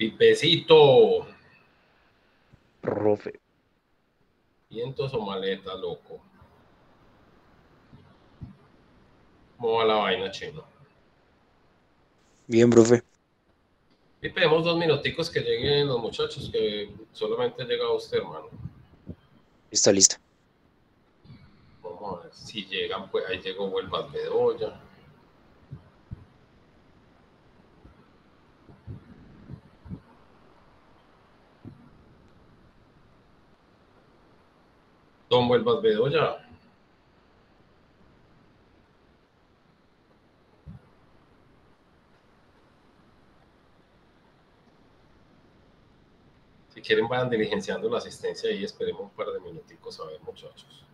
Pipecito. Profe. Vientos o maleta, loco. ¿Cómo va la vaina, chino? Bien, profe. Pipemos 2 minuticos que lleguen los muchachos, que solamente llega usted, hermano. Está lista. Vamos a ver si llegan, pues ahí llegó Huelvas Bedoya. Don Huelvas Bedoya. Si quieren vayan diligenciando la asistencia y esperemos un par de minuticos a ver, muchachos.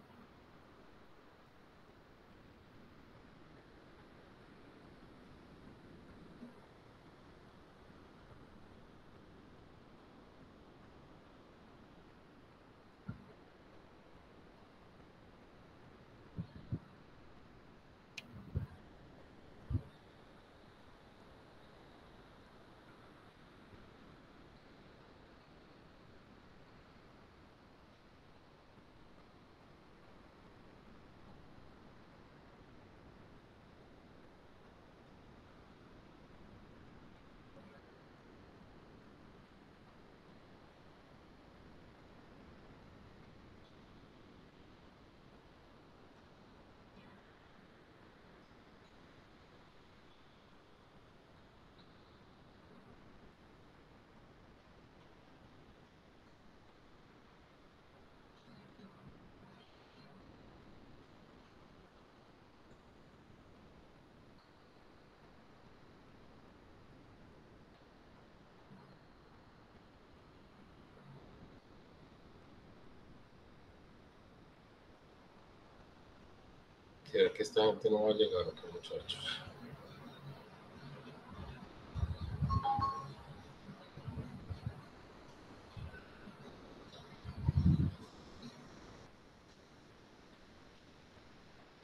Creo que esta gente no va a llegar aquí, muchachos.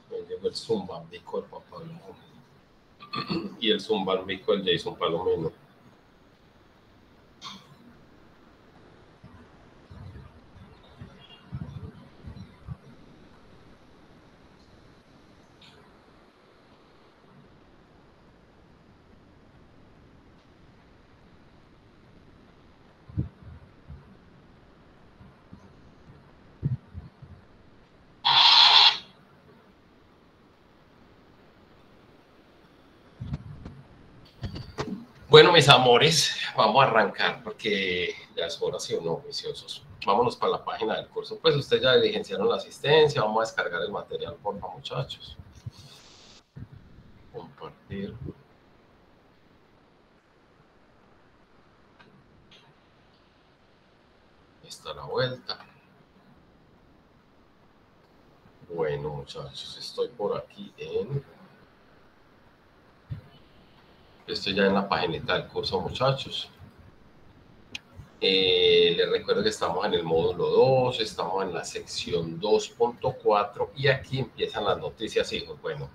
Me llegó el Zumbambico del Papá y el Zumbambico del Jason Palomino. Bueno, mis amores, vamos a arrancar porque ya es hora, ¿sí o no, viciosos? Vámonos para la página del curso. Pues ustedes ya diligenciaron la asistencia, vamos a descargar el material, por favor, muchachos. Compartir. Ahí está la vuelta. Bueno, muchachos, estoy por aquí estoy ya en la paginita del curso, muchachos. Les recuerdo que estamos en el módulo 2, estamos en la sección 2.4 y aquí empiezan las noticias, hijos. Bueno,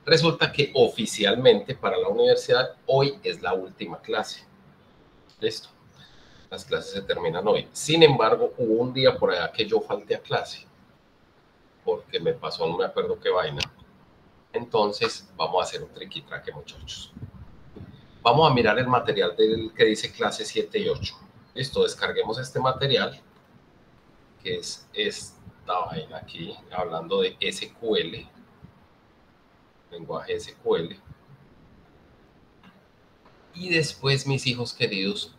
resulta que oficialmente para la universidad hoy es la última clase. Listo. Las clases se terminan hoy. Sin embargo, hubo un día por allá que yo falté a clase porque me pasó, no me acuerdo qué vaina. Entonces, vamos a hacer un triqui-traque, muchachos. Vamos a mirar el material del que dice clase 7 y 8. Listo, descarguemos este material, que es esta vaina aquí, hablando de SQL, lenguaje SQL. Y después, mis hijos queridos,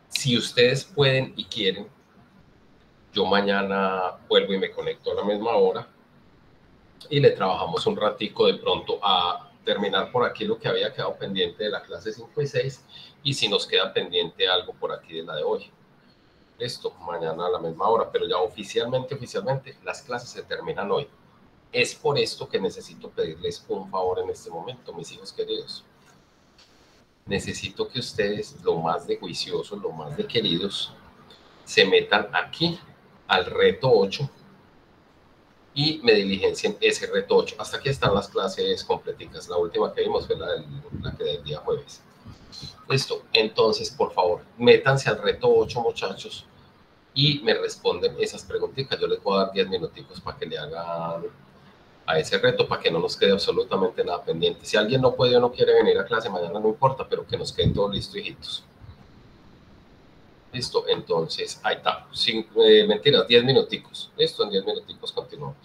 si ustedes pueden y quieren, yo mañana vuelvo y me conecto a la misma hora y le trabajamos un ratico de pronto a terminar por aquí lo que había quedado pendiente de la clase 5 y 6 y si nos queda pendiente algo por aquí de la de hoy. Listo, mañana a la misma hora, pero ya oficialmente las clases se terminan hoy. Es por esto que necesito pedirles un favor en este momento, mis hijos queridos. Necesito que ustedes, lo más de juiciosos, lo más de queridos, se metan aquí al reto 8 y me diligencien ese reto 8. Hasta aquí están las clases completicas. La última que vimos fue la que del día jueves. Listo. Entonces, por favor, métanse al reto 8, muchachos, y me responden esas preguntitas. Yo les voy a dar 10 minuticos para que le hagan a ese reto, para que no nos quede absolutamente nada pendiente. Si alguien no puede o no quiere venir a clase mañana, no importa, pero que nos quede todo listo, hijitos. Listo, entonces, ahí está. Mentiras, 10 minuticos. Listo, en 10 minuticos continuamos.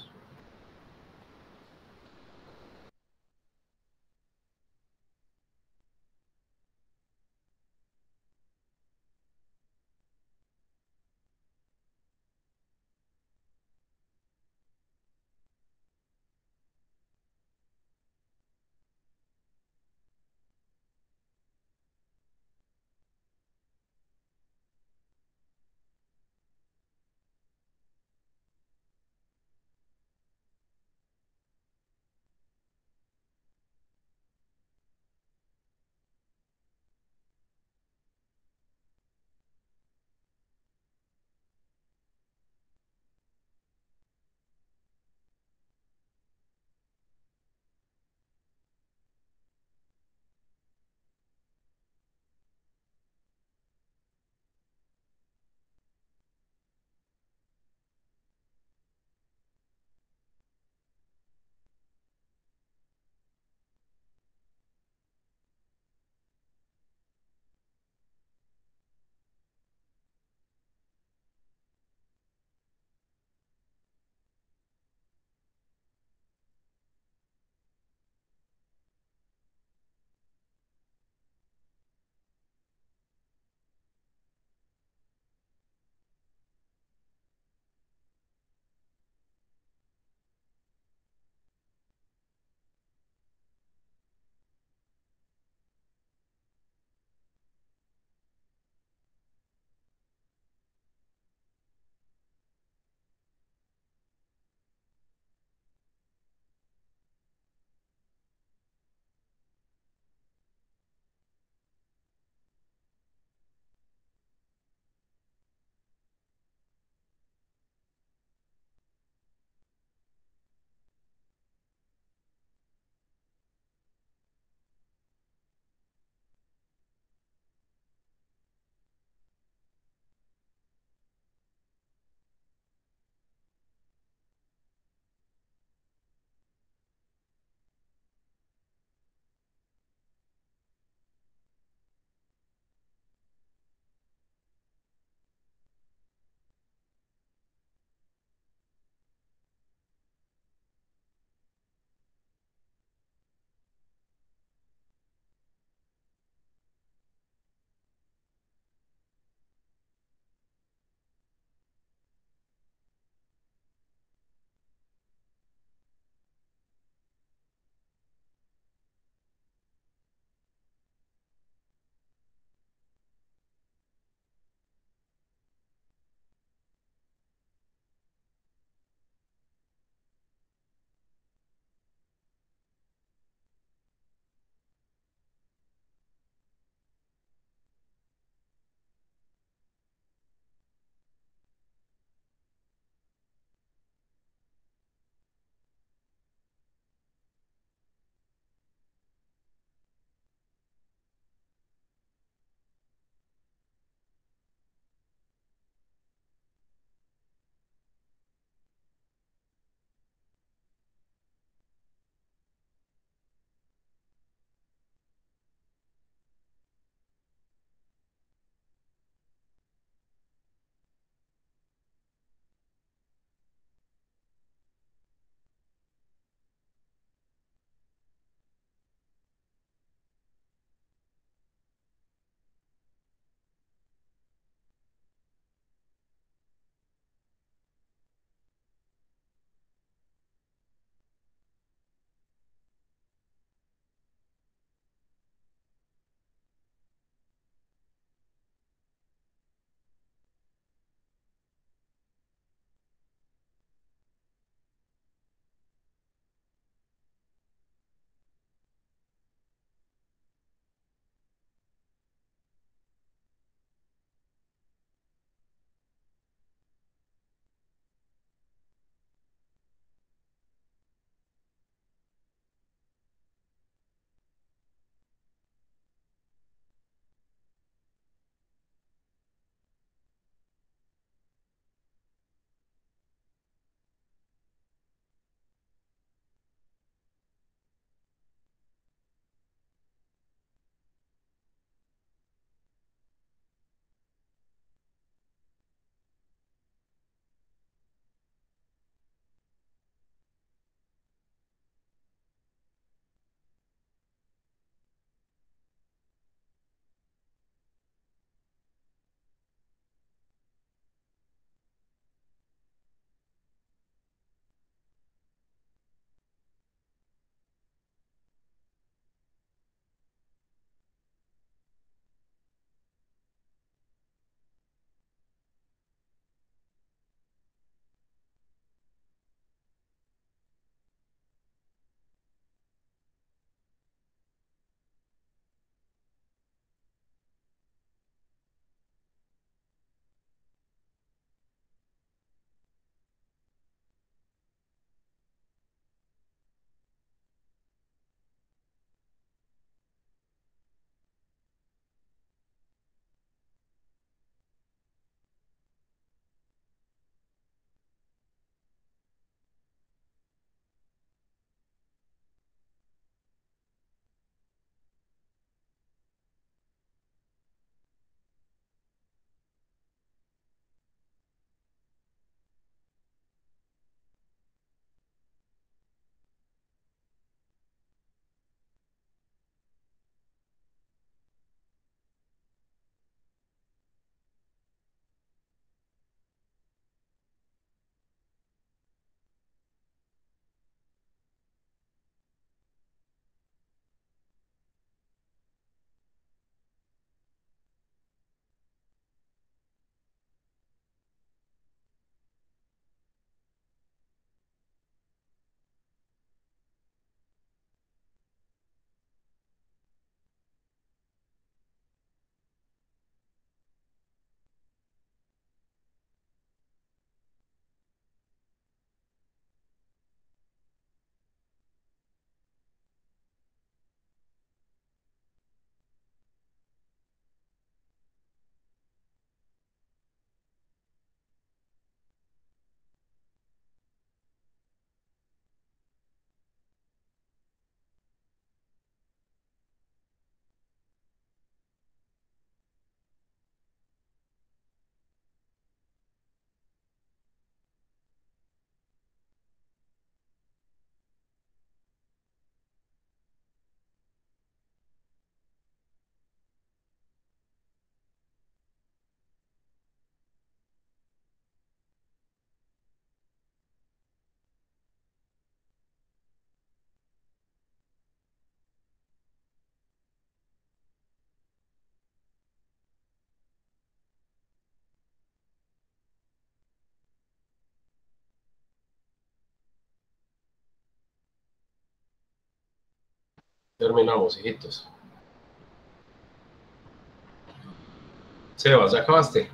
Terminamos, hijitos. Sebas, ¿ya acabaste?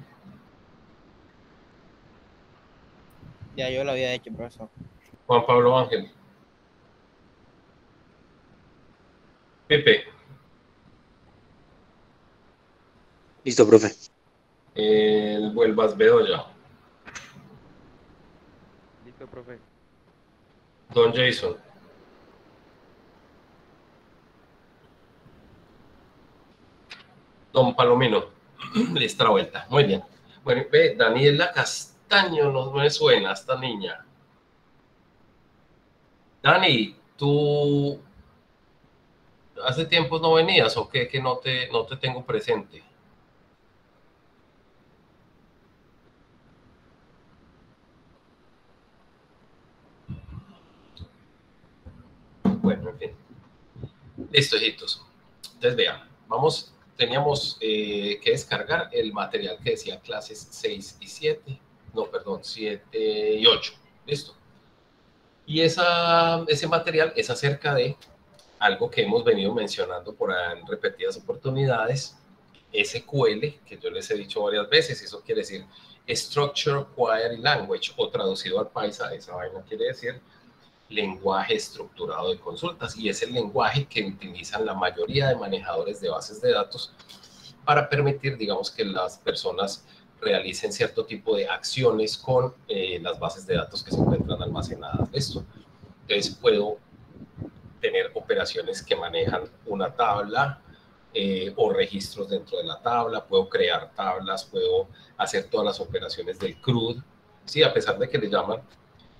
Ya yo lo había hecho, profesor. Juan Pablo Ángel. Pepe. Listo, profe. El Vuelvas Bedoya. Listo, profe. Don Jason. Don Palomino. Lista la vuelta. Muy bien. Bueno, ve, Daniela Castaño, no me suena esta niña. Dani, ¿tú hace tiempo no venías o qué? Que no te tengo presente. Bueno, en fin. Listo, hijitos. Entonces, vean, teníamos que descargar el material que decía clases 6 y 7. No, perdón, 7 y 8. Listo. Y ese material es acerca de algo que hemos venido mencionando por ahí en repetidas oportunidades, SQL, que yo les he dicho varias veces, eso quiere decir Structure Query Language, o traducido al paisa, esa vaina quiere decir lenguaje estructurado de consultas, y es el lenguaje que utilizan la mayoría de manejadores de bases de datos para permitir, digamos, que las personas realicen cierto tipo de acciones con las bases de datos que se encuentran almacenadas. Esto. Entonces puedo tener operaciones que manejan una tabla o registros dentro de la tabla, puedo crear tablas, puedo hacer todas las operaciones del CRUD. Sí, a pesar de que le llaman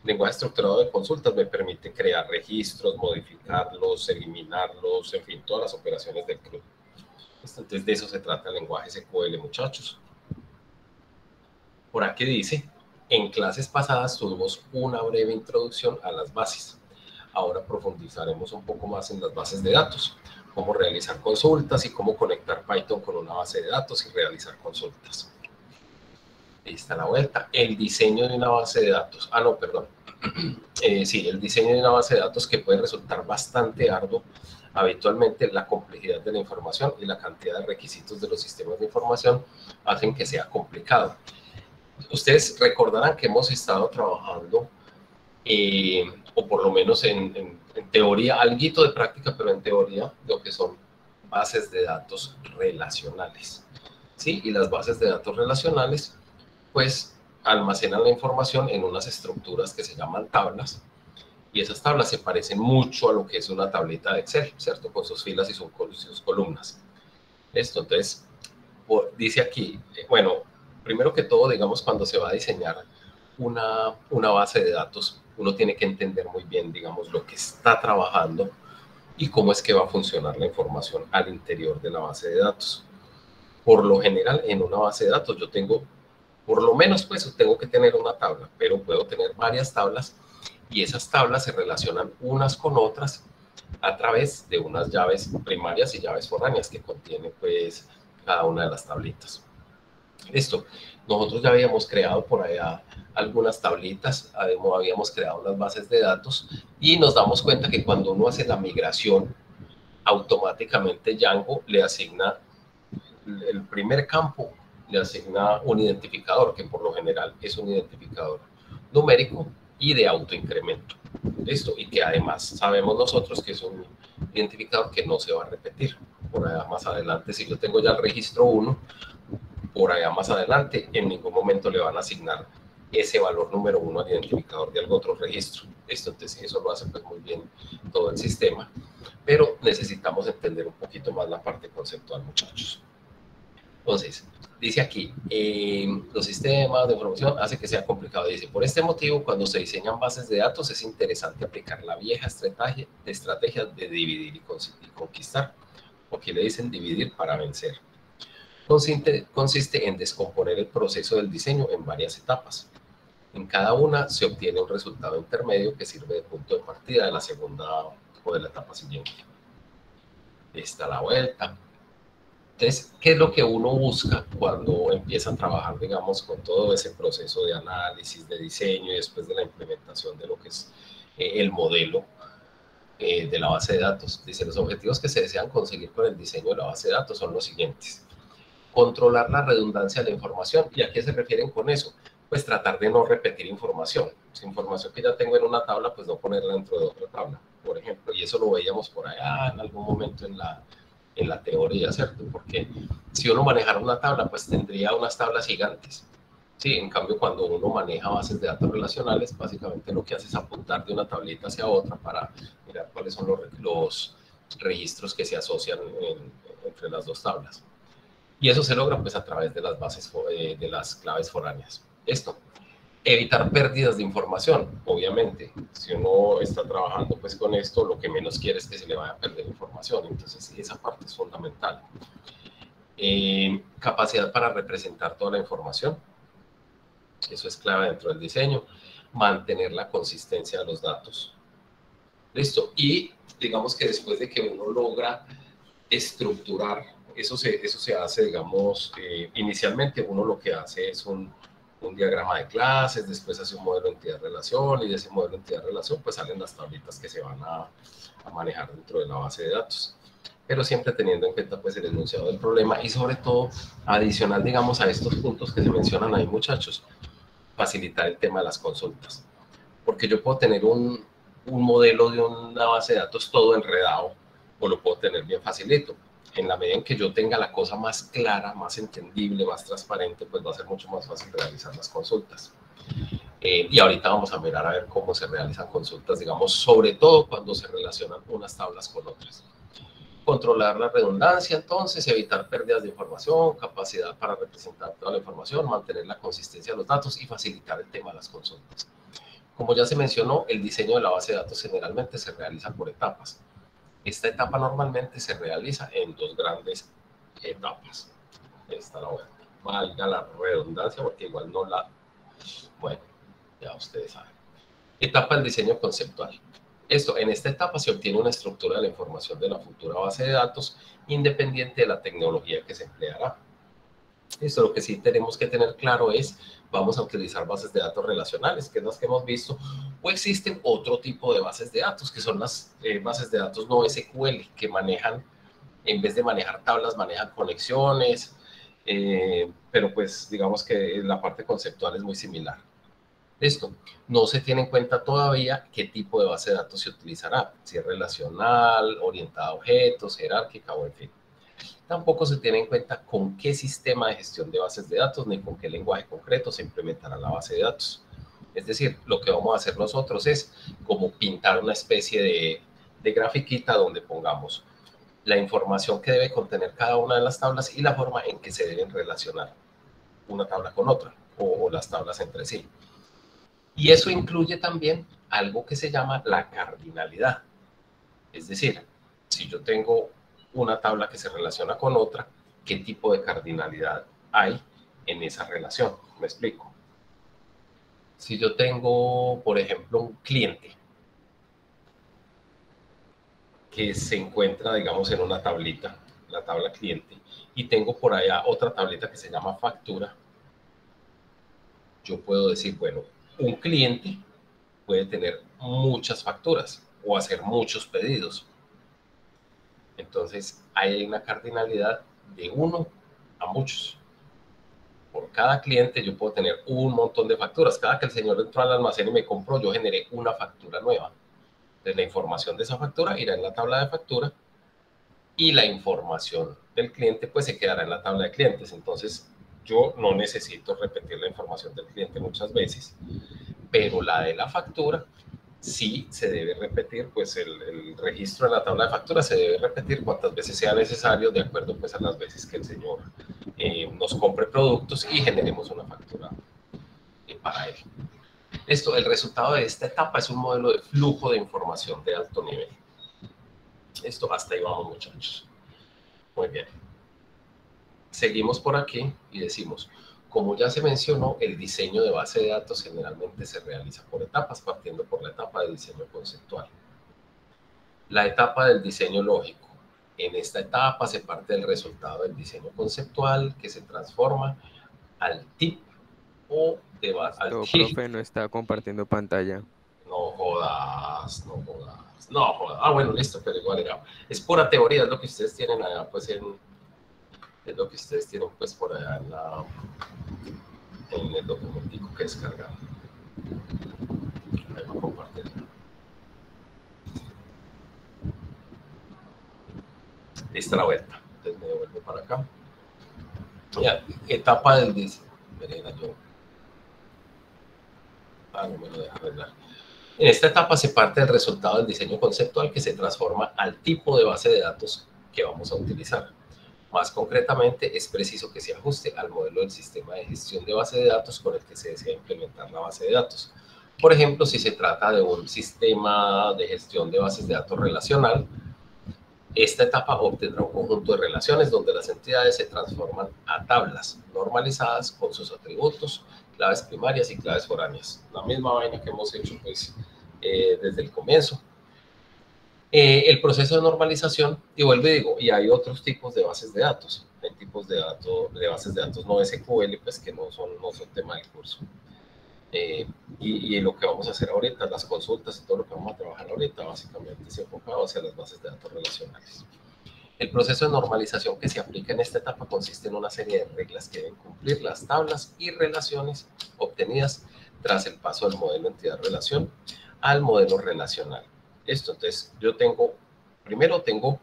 lenguaje estructurado de consultas, me permite crear registros, modificarlos, eliminarlos, en fin, todas las operaciones del CRUD. Entonces, de eso se trata el lenguaje SQL, muchachos. Por aquí dice, en clases pasadas tuvimos una breve introducción a las bases. Ahora profundizaremos un poco más en las bases de datos, cómo realizar consultas y cómo conectar Python con una base de datos y realizar consultas. Ahí está la vuelta. El diseño de una base de datos. Ah, no, perdón. Sí, el diseño de una base de datos que puede resultar bastante arduo. Habitualmente la complejidad de la información y la cantidad de requisitos de los sistemas de información hacen que sea complicado. Ustedes recordarán que hemos estado trabajando o por lo menos en teoría, alguito de práctica, pero en teoría, lo que son bases de datos relacionales. ¿Sí? Y las bases de datos relacionales, pues, almacenan la información en unas estructuras que se llaman tablas, y esas tablas se parecen mucho a lo que es una tablita de Excel, ¿cierto? Con sus filas y sus columnas. Esto, entonces, dice aquí, bueno, primero que todo, digamos, cuando se va a diseñar una base de datos, uno tiene que entender muy bien, digamos, lo que está trabajando y cómo es que va a funcionar la información al interior de la base de datos. Por lo general, en una base de datos yo tengo, por lo menos, pues, tengo que tener una tabla, pero puedo tener varias tablas y esas tablas se relacionan unas con otras a través de unas llaves primarias y llaves foráneas que contiene, pues, cada una de las tablitas. Listo. Nosotros ya habíamos creado por allá algunas tablitas, habíamos creado unas bases de datos y nos damos cuenta que cuando uno hace la migración, automáticamente Django le asigna el primer campo, le asigna un identificador, que por lo general es un identificador numérico y de autoincremento. Listo. Y que además sabemos nosotros que es un identificador que no se va a repetir. Por allá más adelante, si yo tengo ya el registro 1, por allá más adelante, en ningún momento le van a asignar ese valor número 1 al identificador de algún otro registro. Esto, entonces, eso lo hace pues muy bien todo el sistema, pero necesitamos entender un poquito más la parte conceptual, muchachos. Entonces, dice aquí, los sistemas de información hace que sea complicado. Dice, por este motivo, cuando se diseñan bases de datos, es interesante aplicar la vieja estrategia de dividir y conquistar, o que le dicen dividir para vencer. Consiste en descomponer el proceso del diseño en varias etapas. En cada una se obtiene un resultado intermedio que sirve de punto de partida de la segunda o de la etapa siguiente. Está la vuelta. Entonces, ¿qué es lo que uno busca cuando empieza a trabajar, digamos, con todo ese proceso de análisis, de diseño y después de la implementación de lo que es el modelo? de la base de datos. Dice, los objetivos que se desean conseguir con el diseño de la base de datos son los siguientes. Controlar la redundancia de la información. ¿Y a qué se refieren con eso? Pues tratar de no repetir información. Si información que ya tengo en una tabla, pues no ponerla dentro de otra tabla, por ejemplo. Y eso lo veíamos por allá en algún momento en la teoría, ¿cierto? Porque si uno manejara una tabla, pues tendría unas tablas gigantes. Sí, en cambio, cuando uno maneja bases de datos relacionales, básicamente lo que hace es apuntar de una tablita hacia otra para mirar cuáles son los registros que se asocian entre las dos tablas. Y eso se logra pues a través de las bases, de las claves foráneas. Esto, evitar pérdidas de información, obviamente. Si uno está trabajando pues con esto, lo que menos quiere es que se le vaya a perder información. Entonces, esa parte es fundamental. Capacidad para representar toda la información. Eso es clave dentro del diseño. Mantener la consistencia de los datos. Listo. Y digamos que después de que uno logra estructurar, eso se hace, digamos, inicialmente uno lo que hace es un diagrama de clases, después hace un modelo de entidad-relación y de ese modelo de entidad-relación pues salen las tablitas que se van a manejar dentro de la base de datos. Pero siempre teniendo en cuenta pues el enunciado del problema y sobre todo adicional, digamos, a estos puntos que se mencionan ahí, muchachos, facilitar el tema de las consultas. Porque yo puedo tener un modelo de una base de datos todo enredado o lo puedo tener bien facilito. En la medida en que yo tenga la cosa más clara, más entendible, más transparente, pues va a ser mucho más fácil realizar las consultas. Y ahorita vamos a mirar a ver cómo se realizan consultas, digamos, sobre todo cuando se relacionan unas tablas con otras. Controlar la redundancia, entonces, evitar pérdidas de información, capacidad para representar toda la información, mantener la consistencia de los datos y facilitar el tema de las consultas. Como ya se mencionó, el diseño de la base de datos generalmente se realiza por etapas. Esta etapa normalmente se realiza en dos grandes etapas. Esta la voy a valga la redundancia porque igual no la... Bueno, ya ustedes saben. Etapa del diseño conceptual. En esta etapa se obtiene una estructura de la información de la futura base de datos independiente de la tecnología que se empleará. Esto lo que sí tenemos que tener claro es, vamos a utilizar bases de datos relacionales, que es las que hemos visto, o existen otro tipo de bases de datos, que son las bases de datos no SQL, que manejan, en vez de manejar tablas, manejan conexiones, pero pues digamos que la parte conceptual es muy similar. Esto, no se tiene en cuenta todavía qué tipo de base de datos se utilizará, si es relacional, orientada a objetos, jerárquica o en fin. Tampoco se tiene en cuenta con qué sistema de gestión de bases de datos ni con qué lenguaje concreto se implementará la base de datos. Es decir, lo que vamos a hacer nosotros es como pintar una especie de grafiquita donde pongamos la información que debe contener cada una de las tablas y la forma en que se deben relacionar una tabla con otra o las tablas entre sí. Y eso incluye también algo que se llama la cardinalidad. Es decir, si yo tengo una tabla que se relaciona con otra, ¿qué tipo de cardinalidad hay en esa relación? Me explico. Si yo tengo, por ejemplo, un cliente que se encuentra, digamos, en una tablita, la tabla cliente, y tengo por allá otra tablita que se llama factura, yo puedo decir, bueno, un cliente puede tener muchas facturas o hacer muchos pedidos. Entonces, hay una cardinalidad de 1 a muchos. Por cada cliente yo puedo tener un montón de facturas. Cada que el señor entró al almacén y me compró, yo generé una factura nueva. Entonces, la información de esa factura irá en la tabla de factura y la información del cliente pues se quedará en la tabla de clientes. Entonces, yo no necesito repetir la información del cliente muchas veces, pero la de la factura sí se debe repetir, pues el registro en la tabla de factura se debe repetir cuantas veces sea necesario de acuerdo pues a las veces que el señor nos compre productos y generemos una factura para él. El resultado de esta etapa es un modelo de flujo de información de alto nivel. Hasta ahí vamos, muchachos. Muy bien. Seguimos por aquí y decimos, como ya se mencionó, el diseño de base de datos generalmente se realiza por etapas, partiendo por la etapa de diseño conceptual. La etapa del diseño lógico. En esta etapa se parte del resultado del diseño conceptual que se transforma al TIP o de base. Profe, no está compartiendo pantalla. No jodas, no jodas. No, joda. Ah, bueno, listo, pero igual era. Es pura teoría, es lo que ustedes tienen allá, pues es lo que ustedes tienen, pues por allá en el documentico que descargaron. Ahí voy a compartir. Lista la vuelta. Entonces me devuelvo para acá. Ya, etapa del diseño. Yo. Ah, no me lo deja arreglar. En esta etapa se parte del resultado del diseño conceptual que se transforma al tipo de base de datos que vamos a utilizar. Más concretamente, es preciso que se ajuste al modelo del sistema de gestión de base de datos con el que se desea implementar la base de datos. Por ejemplo, si se trata de un sistema de gestión de bases de datos relacional, esta etapa obtendrá un conjunto de relaciones donde las entidades se transforman a tablas normalizadas con sus atributos, claves primarias y claves foráneas. La misma vaina que hemos hecho pues, desde el comienzo. El proceso de normalización, y vuelvo y digo, y hay otros tipos de bases de datos. Hay tipos de bases de datos no SQL, pues que no son tema del curso. Y lo que vamos a hacer ahorita, las consultas y todo lo que vamos a trabajar ahorita, básicamente se enfocado hacia las bases de datos relacionales. El proceso de normalización que se aplica en esta etapa consiste en una serie de reglas que deben cumplir las tablas y relaciones obtenidas tras el paso del modelo entidad-relación al modelo relacional. Esto, entonces, primero tengo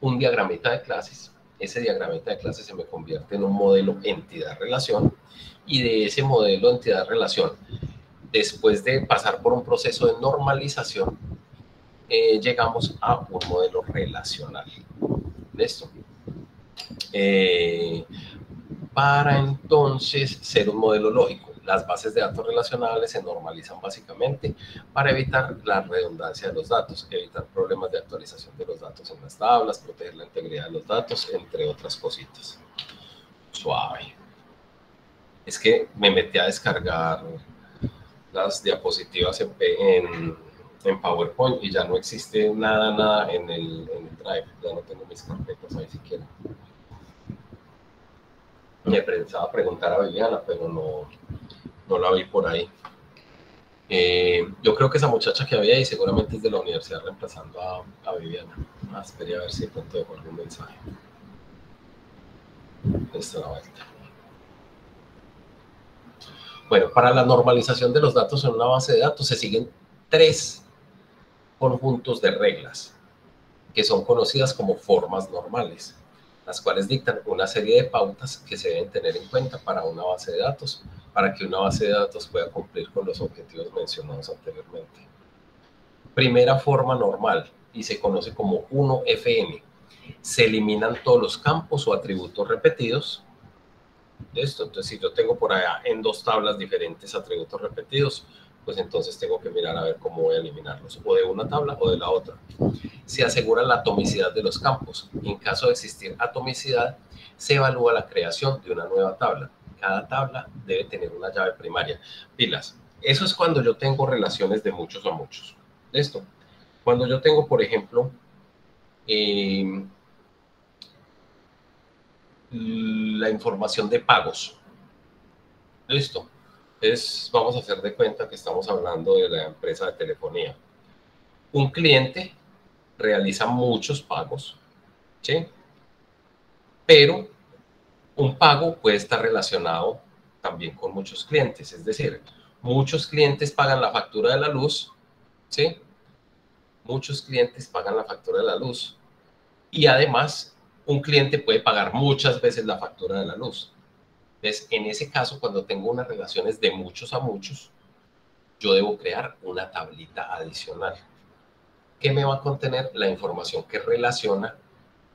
un diagramita de clases. Ese diagramita de clases se me convierte en un modelo entidad-relación, y de ese modelo entidad-relación, después de pasar por un proceso de normalización, llegamos a un modelo relacional. ¿Listo? Para entonces ser un modelo lógico, las bases de datos relacionales se normalizan básicamente para evitar la redundancia de los datos, evitar problemas de actualización de los datos en las tablas, proteger la integridad de los datos, entre otras cositas. Suave. Es que me metí a descargar las diapositivas en PowerPoint y ya no existe nada en el Drive. Ya no tengo mis carpetas ahí siquiera. Me pensaba preguntar a Viviana, pero no la vi por ahí. Yo creo que esa muchacha que había ahí seguramente es de la universidad reemplazando a Viviana. Esperé a ver si de pronto dejó algún mensaje. Esta es la vuelta. Bueno, para la normalización de los datos en una base de datos se siguen 3 conjuntos de reglas que son conocidas como formas normales, las cuales dictan una serie de pautas que se deben tener en cuenta para una base de datos, para que una base de datos pueda cumplir con los objetivos mencionados anteriormente. Primera forma normal, y se conoce como 1FN. Se eliminan todos los campos o atributos repetidos. Esto, entonces si yo tengo por allá en 2 tablas diferentes atributos repetidos, pues entonces tengo que mirar a ver cómo voy a eliminarlos, o de una tabla o de la otra. Se asegura la atomicidad de los campos. En caso de existir atomicidad, se evalúa la creación de una nueva tabla. Cada tabla debe tener una llave primaria. Pilas. Eso es cuando yo tengo relaciones de muchos a muchos. Esto. Cuando yo tengo, por ejemplo, la información de pagos. Listo. Vamos a hacer de cuenta que estamos hablando de la empresa de telefonía. Un cliente realiza muchos pagos, ¿sí? Pero un pago puede estar relacionado también con muchos clientes. Es decir, muchos clientes pagan la factura de la luz, ¿sí? Muchos clientes pagan la factura de la luz. Y además, un cliente puede pagar muchas veces la factura de la luz. Entonces, en ese caso, cuando tengo unas relaciones de muchos a muchos, yo debo crear una tablita adicional que me va a contener la información que relaciona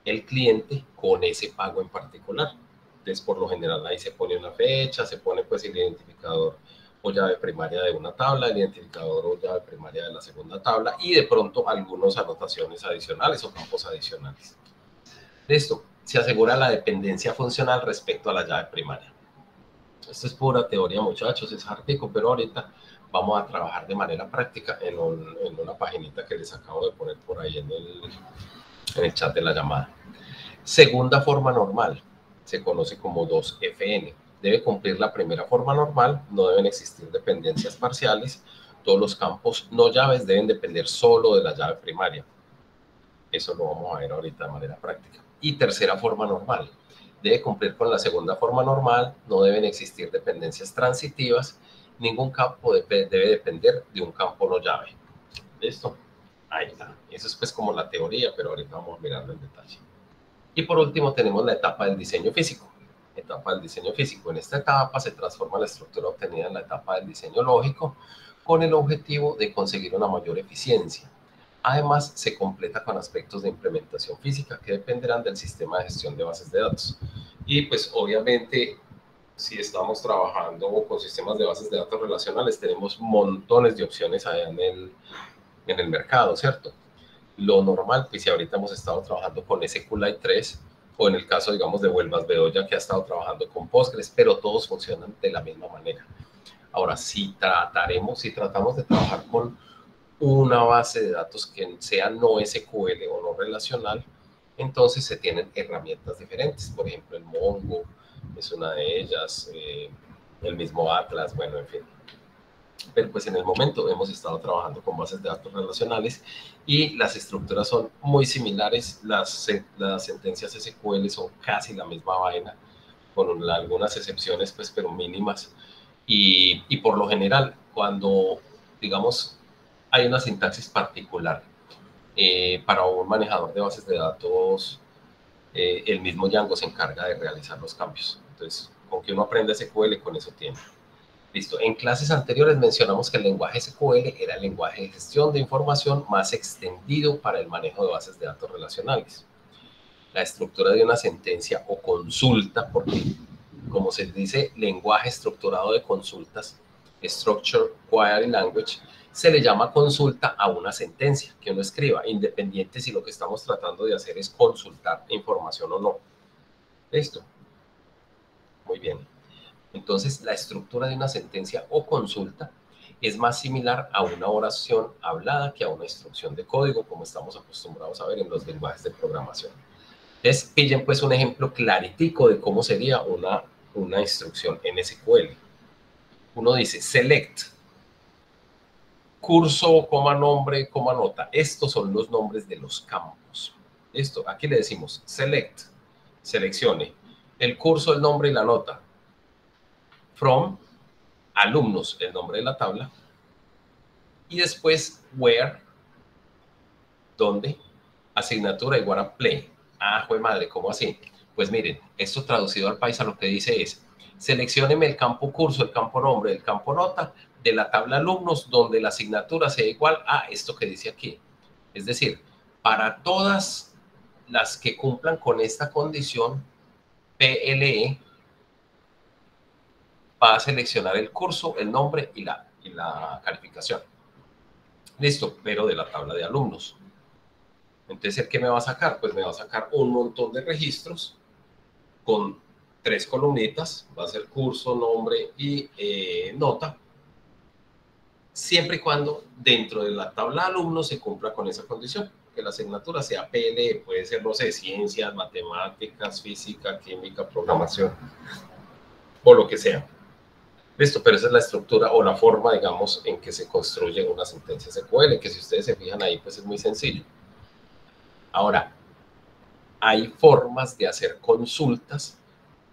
el cliente con ese pago en particular. Entonces, por lo general, ahí se pone una fecha, se pone pues el identificador o llave primaria de una tabla, el identificador o llave primaria de la segunda tabla, y de pronto algunas anotaciones adicionales o campos adicionales. Listo. Se asegura la dependencia funcional respecto a la llave primaria. Esto es pura teoría, muchachos, es artículo, pero ahorita vamos a trabajar de manera práctica en una paginita que les acabo de poner por ahí en el chat de la llamada. Segunda forma normal, se conoce como 2FN. Debe cumplir la primera forma normal, no deben existir dependencias parciales, todos los campos no llaves deben depender solo de la llave primaria. Eso lo vamos a ver ahorita de manera práctica. Y tercera forma normal. Debe cumplir con la segunda forma normal, no deben existir dependencias transitivas, ningún campo debe depender de un campo no llave. ¿Listo? Ahí está. Eso es pues como la teoría, pero ahorita vamos a mirarlo en detalle. Y por último tenemos la etapa del diseño físico. Etapa del diseño físico. En esta etapa se transforma la estructura obtenida en la etapa del diseño lógico con el objetivo de conseguir una mayor eficiencia. Además, se completa con aspectos de implementación física que dependerán del sistema de gestión de bases de datos. Y pues obviamente, si estamos trabajando con sistemas de bases de datos relacionales, tenemos montones de opciones allá en el mercado, ¿cierto? Lo normal, pues si ahorita hemos estado trabajando con SQLite 3, o en el caso, digamos, de Huelvas Bedoya, que ha estado trabajando con Postgres, pero todos funcionan de la misma manera. Ahora, si tratamos de trabajar con una base de datos que sea no SQL o no relacional, entonces se tienen herramientas diferentes. Por ejemplo, el Mongo es una de ellas, el mismo Atlas, bueno, en fin. Pero pues en el momento hemos estado trabajando con bases de datos relacionales y las estructuras son muy similares, las sentencias SQL son casi la misma vaina, con algunas excepciones, pues, pero mínimas. Y por lo general, cuando, digamos, hay una sintaxis particular para un manejador de bases de datos, el mismo Django se encarga de realizar los cambios. Entonces, con que uno aprenda SQL, con eso tiene. Listo. En clases anteriores mencionamos que el lenguaje SQL era el lenguaje de gestión de información más extendido para el manejo de bases de datos relacionales. La estructura de una sentencia o consulta, porque como se dice lenguaje estructurado de consultas, Structured Query Language, se le llama consulta a una sentencia que uno escriba, independiente si lo que estamos tratando de hacer es consultar información o no. ¿Listo? Muy bien. Entonces, la estructura de una sentencia o consulta es más similar a una oración hablada que a una instrucción de código, como estamos acostumbrados a ver en los lenguajes de programación. Entonces, pillen pues un ejemplo claritico de cómo sería una instrucción en SQL. Uno dice select, curso, coma nombre, coma nota. Estos son los nombres de los campos. Listo, aquí le decimos select, seleccione el curso, el nombre y la nota. From, alumnos, el nombre de la tabla. Y después where, ¿dónde? Asignatura igual a play. Ah, jue madre, ¿cómo así? Pues miren, esto traducido al paisa lo que dice es, seleccióneme el campo curso, el campo nombre, el campo nota de la tabla alumnos donde la asignatura sea igual a esto que dice aquí. Es decir, para todas las que cumplan con esta condición, PLE va a seleccionar el curso, el nombre y la calificación. Listo, pero de la tabla de alumnos. Entonces, ¿el qué me va a sacar? Pues me va a sacar un montón de registros con 3 columnitas, va a ser curso, nombre y nota, siempre y cuando dentro de la tabla de alumnos se cumpla con esa condición, que la asignatura sea PLE, puede ser, no sé, ciencias, matemáticas, física, química, programación, o lo que sea. Listo, pero esa es la estructura o la forma, digamos, en que se construye una sentencia SQL, que si ustedes se fijan ahí, pues es muy sencillo. Ahora, hay formas de hacer consultas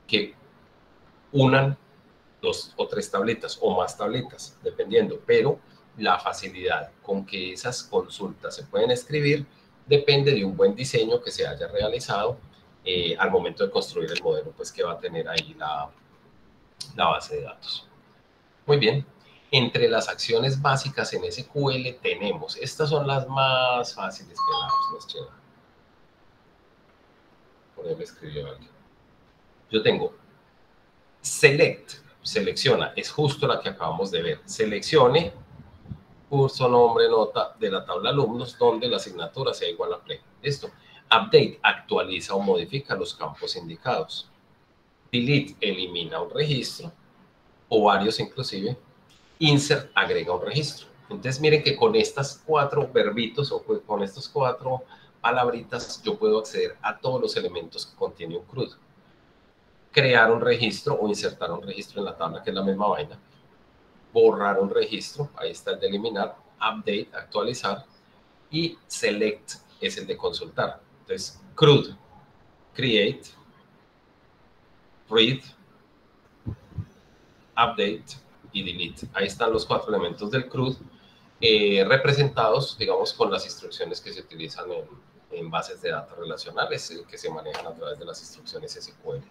que unan 2 o 3 tablitas o más tablitas, dependiendo, pero la facilidad con que esas consultas se pueden escribir depende de un buen diseño que se haya realizado al momento de construir el modelo, pues que va a tener ahí la base de datos. Muy bien, entre las acciones básicas en SQL tenemos, estas son las más fáciles, pelados, por ahí me escribió alguien. Yo tengo select, selecciona, es justo la que acabamos de ver. Seleccione curso, nombre, nota de la tabla alumnos donde la asignatura sea igual a play. Listo. Update, actualiza o modifica los campos indicados. Delete, elimina un registro o varios inclusive. Insert, agrega un registro. Entonces miren que con estas 4 verbitos o con estos 4 palabritas yo puedo acceder a todos los elementos que contiene un CRUD. Crear un registro o insertar un registro en la tabla, que es la misma vaina. borrar un registro, ahí está el de eliminar, update, actualizar, y select es el de consultar. Entonces, CRUD, create, read, update y delete. Ahí están los 4 elementos del CRUD representados, digamos, con las instrucciones que se utilizan en bases de datos relacionales que se manejan a través de las instrucciones SQL.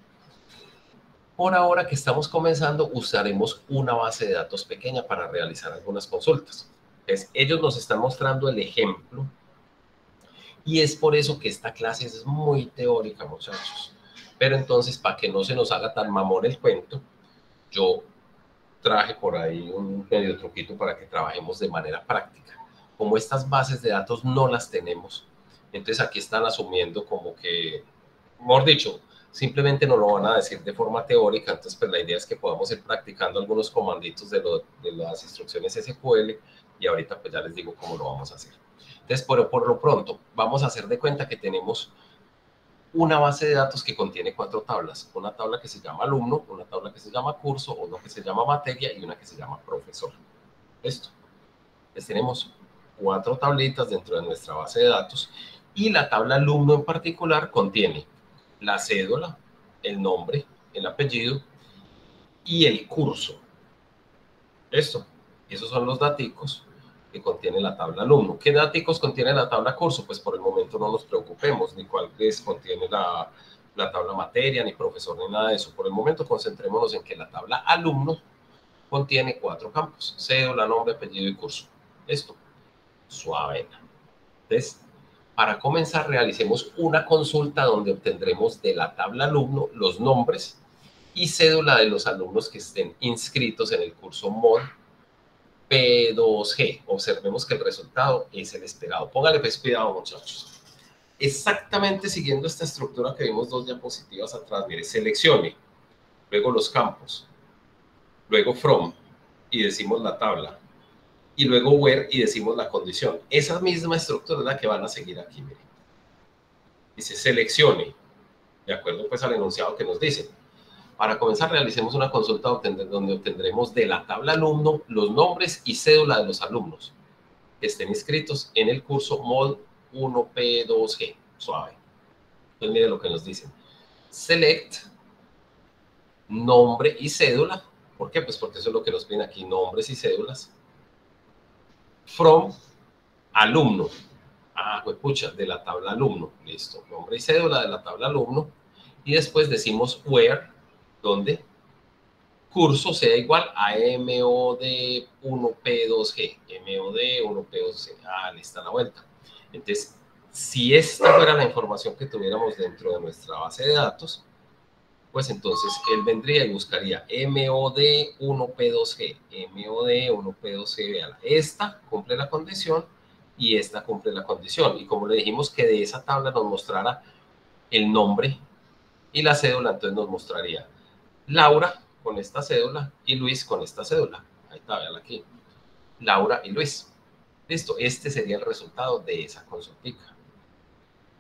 Por ahora que estamos comenzando, usaremos una base de datos pequeña para realizar algunas consultas. Entonces, ellos nos están mostrando el ejemplo y es por eso que esta clase es muy teórica, muchachos. Pero entonces, para que no se nos haga tan mamón el cuento, yo traje por ahí un medio truquito para que trabajemos de manera práctica. Como estas bases de datos no las tenemos, entonces aquí están asumiendo como que, mejor dicho, simplemente nos lo van a decir de forma teórica, entonces pues la idea es que podamos ir practicando algunos comanditos de las instrucciones SQL y ahorita pues ya les digo cómo lo vamos a hacer. Entonces por lo pronto vamos a hacer de cuenta que tenemos una base de datos que contiene 4 tablas, una tabla que se llama alumno, una tabla que se llama curso, una que se llama materia y una que se llama profesor. Esto. Entonces tenemos 4 tablitas dentro de nuestra base de datos y la tabla alumno en particular contiene la cédula, el nombre, el apellido y el curso. Esto. Esos son los daticos que contiene la tabla alumno. ¿Qué daticos contiene la tabla curso? Pues por el momento no nos preocupemos, ni cuáles contiene la tabla materia, ni profesor, ni nada de eso. Por el momento concentrémonos en que la tabla alumno contiene 4 campos: cédula, nombre, apellido y curso. Esto, suave. Entonces, para comenzar, realicemos una consulta donde obtendremos de la tabla alumno los nombres y cédula de los alumnos que estén inscritos en el curso MOD P2G. Observemos que el resultado es el esperado. Póngale pues cuidado, muchachos. Exactamente siguiendo esta estructura que vimos 2 diapositivas atrás. Mire, seleccione, luego los campos, luego from y decimos la tabla, y luego where y decimos la condición. Esa misma estructura es la que van a seguir aquí. Mire. Dice seleccione, de acuerdo pues al enunciado que nos dice. Para comenzar, realicemos una consulta donde obtendremos de la tabla alumno los nombres y cédula de los alumnos que estén inscritos en el curso MOD 1P2G. Suave. Entonces, mire lo que nos dicen. Select, nombre y cédula. ¿Por qué? Pues porque eso es lo que nos piden aquí, nombres y cédulas. From, alumno. Ah, pues pucha, de la tabla alumno. Listo. Nombre y cédula de la tabla alumno. Y después decimos where, donde curso sea igual a MOD 1P2G. MOD 1P2G. Ah, lista la vuelta. Entonces, si esta fuera la información que tuviéramos dentro de nuestra base de datos, pues entonces él vendría y buscaría MOD 1P2G. MOD 1P2G, vean, esta cumple la condición y esta cumple la condición. Y como le dijimos que de esa tabla nos mostrara el nombre y la cédula, entonces nos mostraría Laura con esta cédula y Luis con esta cédula. Ahí está, vean aquí. Laura y Luis. Listo, este sería el resultado de esa consultica.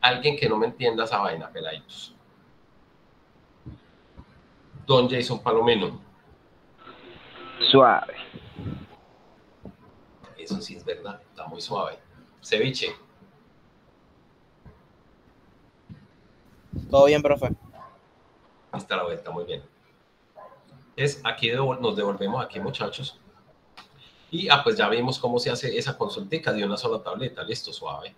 Alguien que no me entienda esa vaina, peladitos. Don Jason Palomino. Suave. Eso sí es verdad, está muy suave. Ceviche. Todo bien, profe. Está la vuelta, muy bien. Aquí nos devolvemos aquí, muchachos. Y pues ya vimos cómo se hace esa consultica de una sola tableta. Listo, suave.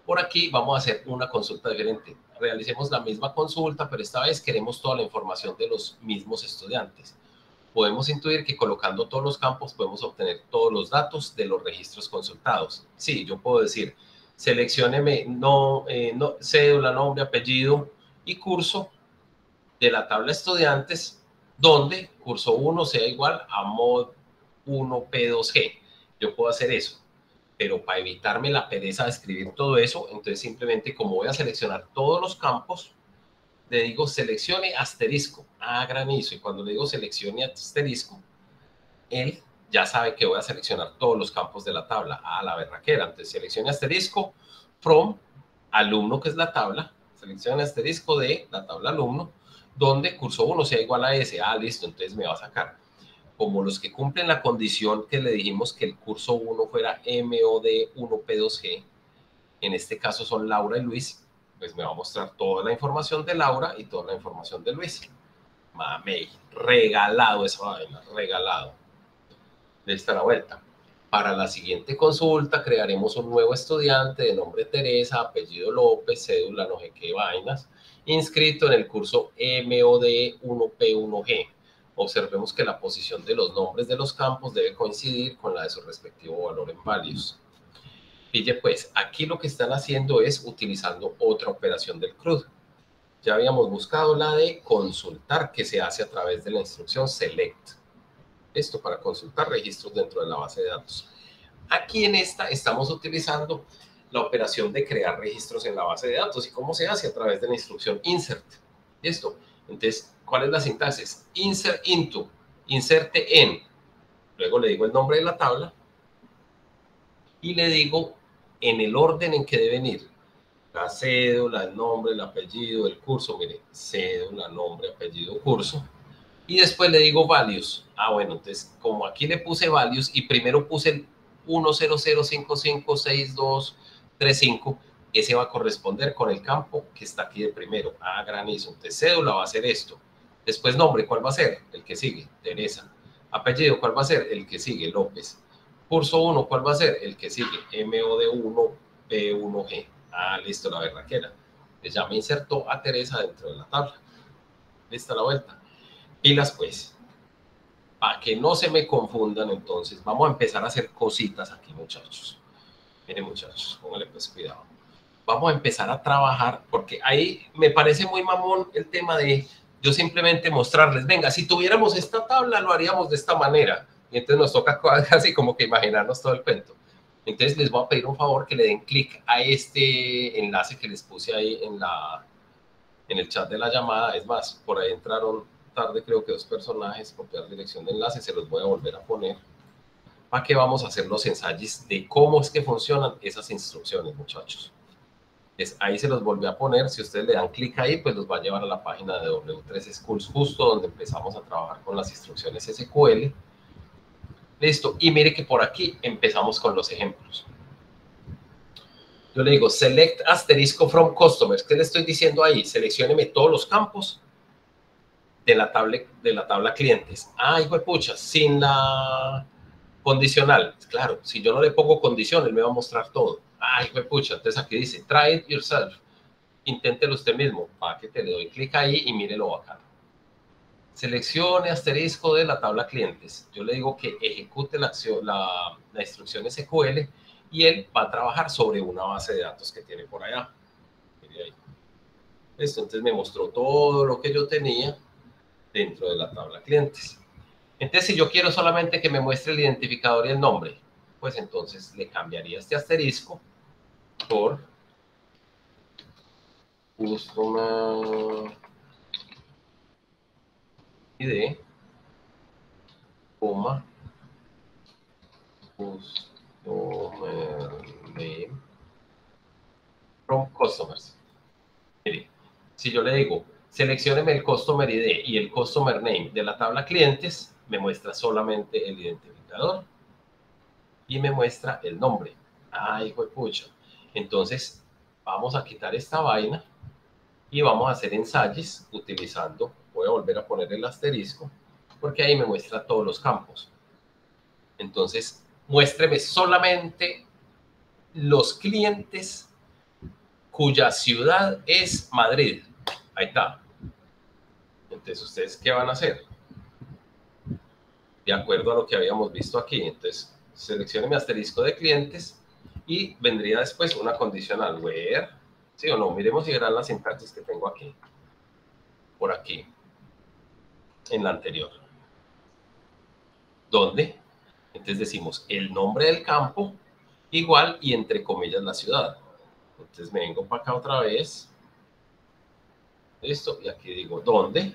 Por aquí vamos a hacer una consulta diferente. Realicemos la misma consulta, pero esta vez queremos toda la información de los mismos estudiantes. Podemos intuir que colocando todos los campos podemos obtener todos los datos de los registros consultados. Sí, yo puedo decir, seleccióneme cédula, nombre, apellido y curso de la tabla estudiantes, donde curso 1 sea igual a mod 1P2G. Yo puedo hacer eso, pero para evitarme la pereza de escribir todo eso, entonces simplemente como voy a seleccionar todos los campos, le digo seleccione asterisco, granizo, y cuando le digo seleccione asterisco, él ya sabe que voy a seleccionar todos los campos de la tabla, la berraquera. Entonces seleccione asterisco from alumno, que es la tabla, seleccione asterisco de la tabla alumno, donde curso 1 sea igual a ese, listo, entonces me va a sacar como los que cumplen la condición que le dijimos que el curso 1 fuera MOD 1P2G, en este caso son Laura y Luis, pues me va a mostrar toda la información de Laura y toda la información de Luis. Mamey, regalado esa vaina, regalado. De esta la vuelta. Para la siguiente consulta crearemos un nuevo estudiante de nombre Teresa, apellido López, cédula no sé qué vainas, inscrito en el curso MOD 1P1G. Observemos que la posición de los nombres de los campos debe coincidir con la de su respectivo valor en values. Pille pues, aquí lo que están haciendo es utilizando otra operación del CRUD. Ya habíamos buscado la de consultar, que se hace a través de la instrucción select. Esto para consultar registros dentro de la base de datos. Aquí en esta estamos utilizando la operación de crear registros en la base de datos. ¿Y cómo se hace? A través de la instrucción insert. ¿Listo? Entonces, ¿cuál es la sintaxis? Insert into, inserte en. Luego le digo el nombre de la tabla y le digo en el orden en que deben ir. La cédula, el nombre, el apellido, el curso. Mire, cédula, nombre, apellido, curso. Y después le digo values. Ah, bueno, entonces, como aquí le puse values y primero puse el 100556235, ese va a corresponder con el campo que está aquí de primero. Ah, granizo. Entonces, cédula va a ser esto. Después, nombre, ¿cuál va a ser? El que sigue, Teresa. Apellido, ¿cuál va a ser? El que sigue, López. Curso 1, ¿cuál va a ser? El que sigue, MOD1P1G. Ah, listo, la berraquera. Entonces ya me insertó a Teresa dentro de la tabla. Lista la vuelta. Pilas pues. Para que no se me confundan, entonces, vamos a empezar a hacer cositas aquí, muchachos. Miren, muchachos, pónganle pues cuidado. Vamos a empezar a trabajar, porque ahí me parece muy mamón el tema de yo simplemente mostrarles, venga, si tuviéramos esta tabla, lo haríamos de esta manera. Y entonces nos toca casi como que imaginarnos todo el cuento. Entonces les voy a pedir un favor que le den clic a este enlace que les puse ahí en el chat de la llamada. Es más, por ahí entraron tarde, creo que 2 personajes, copiar dirección de enlace, se los voy a volver a poner. ¿Para qué vamos a hacer los ensayos de cómo es que funcionan esas instrucciones, muchachos? Ahí se los volví a poner. Si ustedes le dan clic ahí, pues los va a llevar a la página de W3 Schools, justo donde empezamos a trabajar con las instrucciones SQL. Listo. Y mire que por aquí empezamos con los ejemplos. Yo le digo, select asterisco from customers. ¿Qué le estoy diciendo ahí? Seleccióneme todos los campos de la tabla clientes. Ah, hijo de pucha, sin la condicional. Claro, si yo no le pongo condición, él me va a mostrar todo. Ah, hijo de pucha. Entonces aquí dice, try it yourself. Inténtelo usted mismo. Para que te le doy clic ahí y mírelo acá. Seleccione asterisco de la tabla clientes. Yo le digo que ejecute la instrucción SQL y él va a trabajar sobre una base de datos que tiene por allá. Mire ahí. Esto, entonces me mostró todo lo que yo tenía dentro de la tabla clientes. Entonces, si yo quiero solamente que me muestre el identificador y el nombre, pues entonces le cambiaría este asterisco por customer ID, coma, customer name from customers. Mire, si yo le digo, seleccióneme el customer ID y el customer name de la tabla clientes, me muestra solamente el identificador y me muestra el nombre. Ay, hijo de pucha. Entonces, vamos a quitar esta vaina y vamos a hacer ensayos utilizando, voy a volver a poner el asterisco, porque ahí me muestra todos los campos. Entonces, muéstreme solamente los clientes cuya ciudad es Madrid. Ahí está. Entonces, ¿ustedes qué van a hacer? De acuerdo a lo que habíamos visto aquí. Entonces, seleccione mi asterisco de clientes y vendría después una condicional. Where, ¿sí o no? Miremos si eran las sintaxis que tengo aquí. Por aquí. En la anterior. ¿Dónde? Entonces decimos el nombre del campo igual y entre comillas la ciudad. Entonces me vengo para acá otra vez. Listo. Y aquí digo ¿dónde?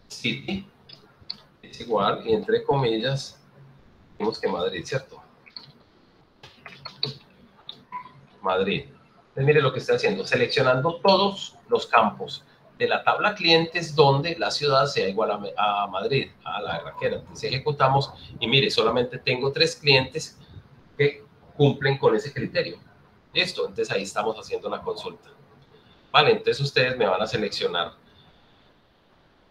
City. Es igual y entre comillas decimos que Madrid, ¿cierto? Madrid. Entonces mire lo que estoy haciendo. Seleccionando todos los campos de la tabla clientes donde la ciudad sea igual a Madrid, a la berraquera. Entonces ejecutamos y mire, solamente tengo 3 clientes que cumplen con ese criterio. Listo, entonces ahí estamos haciendo la consulta. Vale, entonces ustedes me van a seleccionar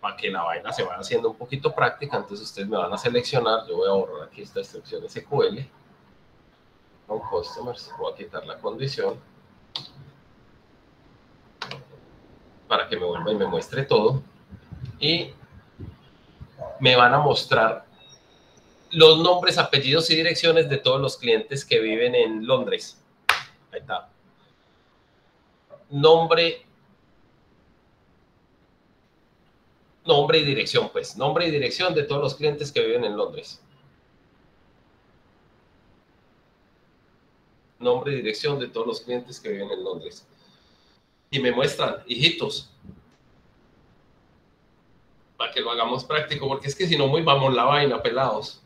para que la vaina se vaya haciendo un poquito práctica. Entonces ustedes me van a seleccionar, yo voy a borrar aquí esta instrucción SQL con customers, voy a quitar la condición para que me vuelva y me muestre todo, y me van a mostrar los nombres, apellidos y direcciones de todos los clientes que viven en Londres. Ahí está. Nombre y dirección, pues. Nombre y dirección de todos los clientes que viven en Londres. Nombre y dirección de todos los clientes que viven en Londres. Y me muestran, hijitos, para que lo hagamos práctico, porque es que si no, muy vamos la vaina, pelados.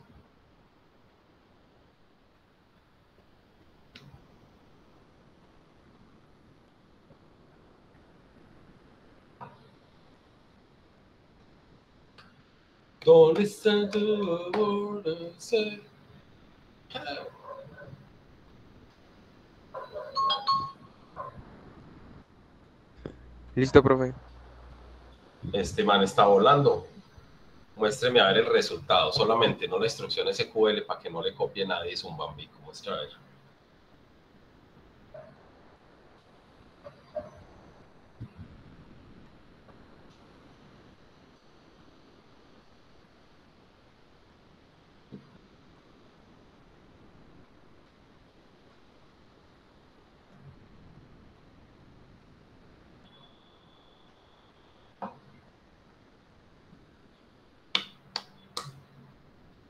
¿Dónde está tu amor? Listo, profe. Este man está volando. Muéstreme a ver el resultado, solamente, no la instrucción SQL para que no le copie nadie, es un bambico. Muestra a ver.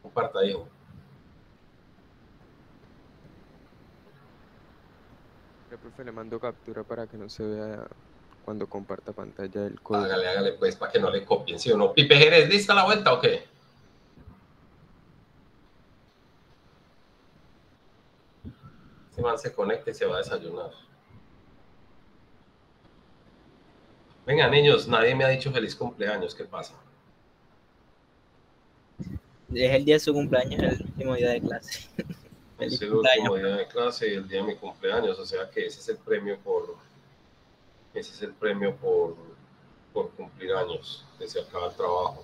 Comparta, hijo. Profe, le mando captura para que no se vea cuando comparta pantalla el código. Hágale pues, para que no le copien, ¿sí o no? Pipe Jerez, ¿lista la vuelta o qué? Este man se conecta y se va a desayunar. Venga, niños, nadie me ha dicho feliz cumpleaños, ¿qué pasa? Es el día de su cumpleaños, el último día de clase. Es el último día de clase y el día de mi cumpleaños, o sea que ese es el premio por cumplir años, que se acaba el trabajo.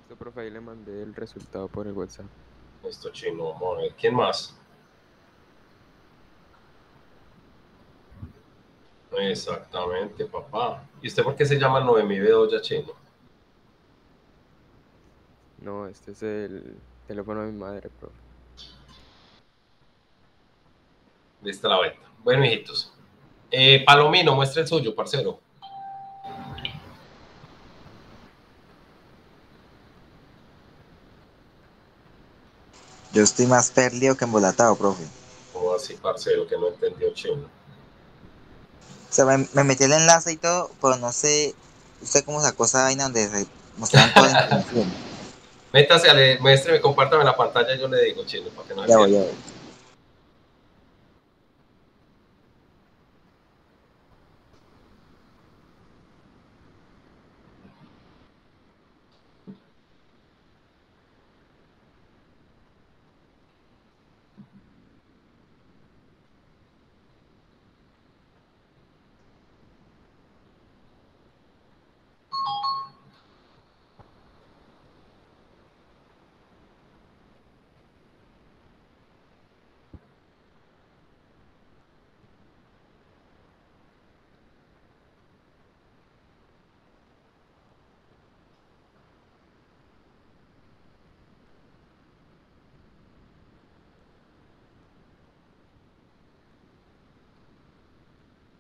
Listo, profe, ahí le mandé el resultado por el WhatsApp. Esto chino, vamos a ver, ¿quién más? Exactamente, papá. ¿Y usted por qué se llama Noemí Bedoya Chino? No, este es el teléfono de mi madre, profe. Lista la vuelta. Bueno, hijitos. Palomino, muestre el suyo, parcero. Yo estoy más perdido que embolatado, profe. ¿Cómo así, parcero, que no entendió chino? O sea, me metí el enlace y todo, pero no sé, usted cómo sacó esa vaina donde se mostraban toda la información. Métase, muéstreme, compártame la pantalla y yo le digo, chino, para que no se Ya voy, pierda. ya voy.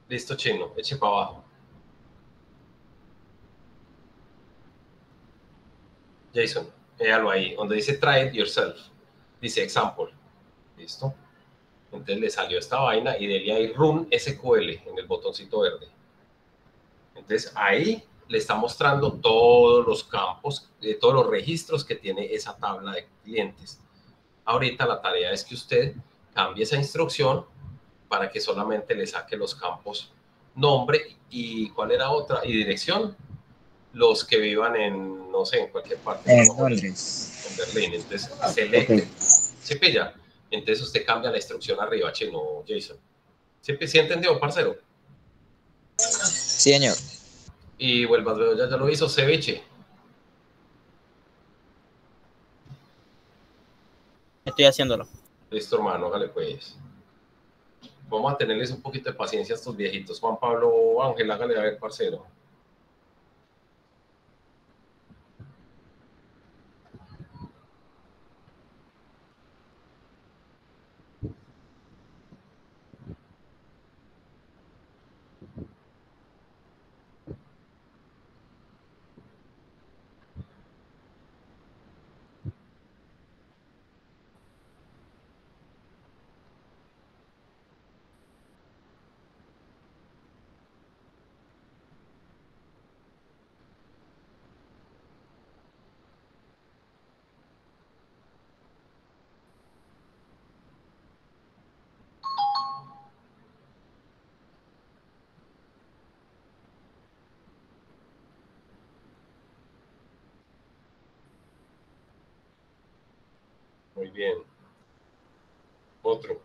Listo, chino, eche para abajo. Jason, véalo ahí, donde dice try it yourself. Dice example. Listo. Entonces le salió esta vaina y dele ahí Run SQL en el botoncito verde. Entonces ahí le está mostrando todos los campos, todos los registros que tiene esa tabla de clientes. Ahorita la tarea es que usted cambie esa instrucción para que solamente le saque los campos nombre y ¿cuál era otra? Y dirección, los que vivan en, no sé, en cualquier parte. En Londres. En Berlín. Entonces, selecte. Ok. ¿Sí pilla? Entonces usted cambia la instrucción arriba, chino, Jason. ¿Sí entendió, parcero? Sí, señor. Y vuelvas, veo, ya lo hizo, ceviche. Estoy haciéndolo. Listo, hermano, hágale pues. Vamos a tenerles un poquito de paciencia a estos viejitos. Juan Pablo Ángel, hágale a ver, parcero. Muy bien. Otro.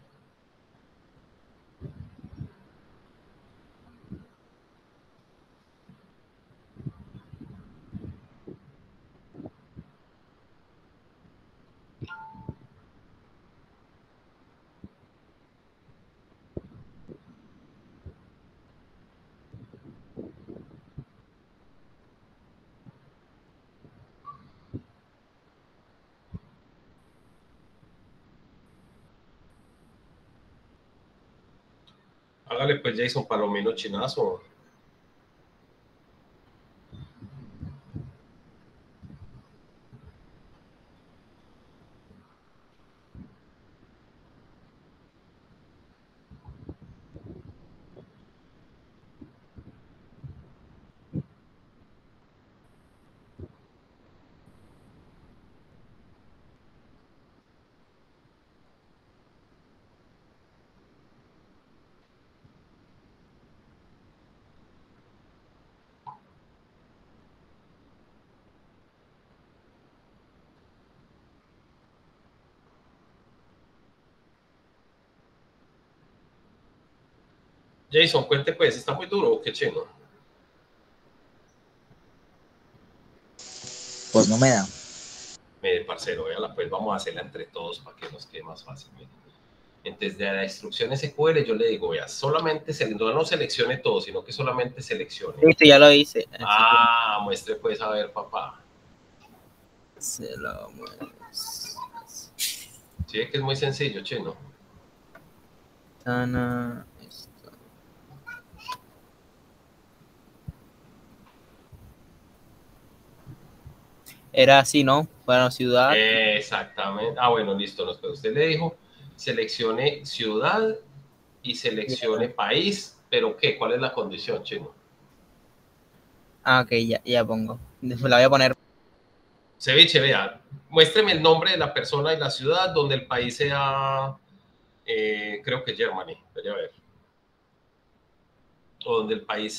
Hágale pues, Jason, palomino chinazo. Jason, cuente pues, ¿está muy duro o qué chino? Pues no me da. Mire, parcero, véala, pues vamos a hacerla entre todos para que nos quede más fácil. Mire. Entonces, de la instrucción SQL yo le digo, vea, solamente, no seleccione todo, sino que solamente seleccione. Listo, ya lo hice. Ah, muestre pues, a ver, papá. Se lo muestro. Sí, que es muy sencillo, chino. Tana, esto. Era así, ¿no? Para ciudad. Exactamente. Ah, bueno, listo. Usted le dijo, seleccione ciudad y seleccione país, pero ¿qué? ¿Cuál es la condición, chino? Ah, ok, ya pongo. Después la voy a poner. Ceviche, vea, muéstreme el nombre de la persona y la ciudad donde el país sea, creo que Germany, debería ver. O donde el país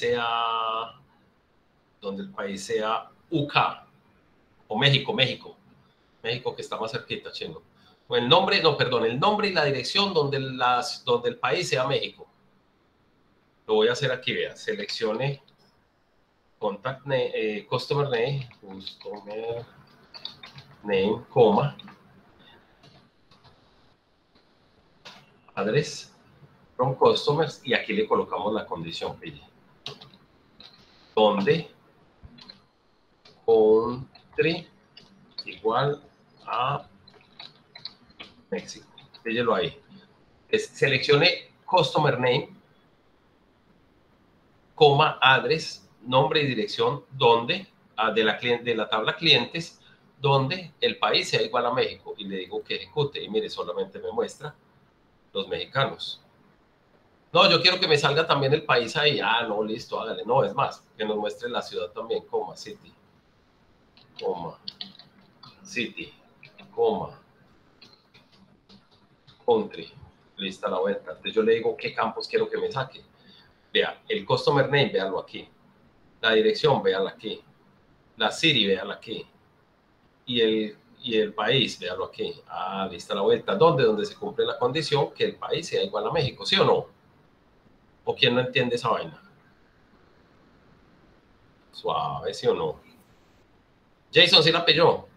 sea UK, o México, México que está más cerquita, chino. O el nombre, no, perdón, el nombre y la dirección donde el país sea México. Lo voy a hacer aquí, vea, seleccione contact name, customer name, coma, address from customers, y aquí le colocamos la condición, pille. Donde country igual a México. Píllelo ahí. Seleccione customer name, coma, address, nombre y dirección, donde, de la tabla clientes, donde el país sea igual a México. Y le digo que ejecute. Y mire, solamente me muestra los mexicanos. No, yo quiero que me salga también el país ahí. Ah, no, listo, hágale. No, es más, que nos muestre la ciudad también, coma, city, coma, city, coma, country. Lista la vuelta. Entonces yo le digo qué campos quiero que me saque. Vea, el customer name, véalo aquí. La dirección, véala aquí. La city, véala aquí. Y el país, véalo aquí. Ah, lista la vuelta. ¿Dónde? Donde se cumple la condición que el país sea igual a México, ¿sí o no? ¿O quién no entiende esa vaina? Suave, ¿sí o no? Jason, ¿sí la pilló?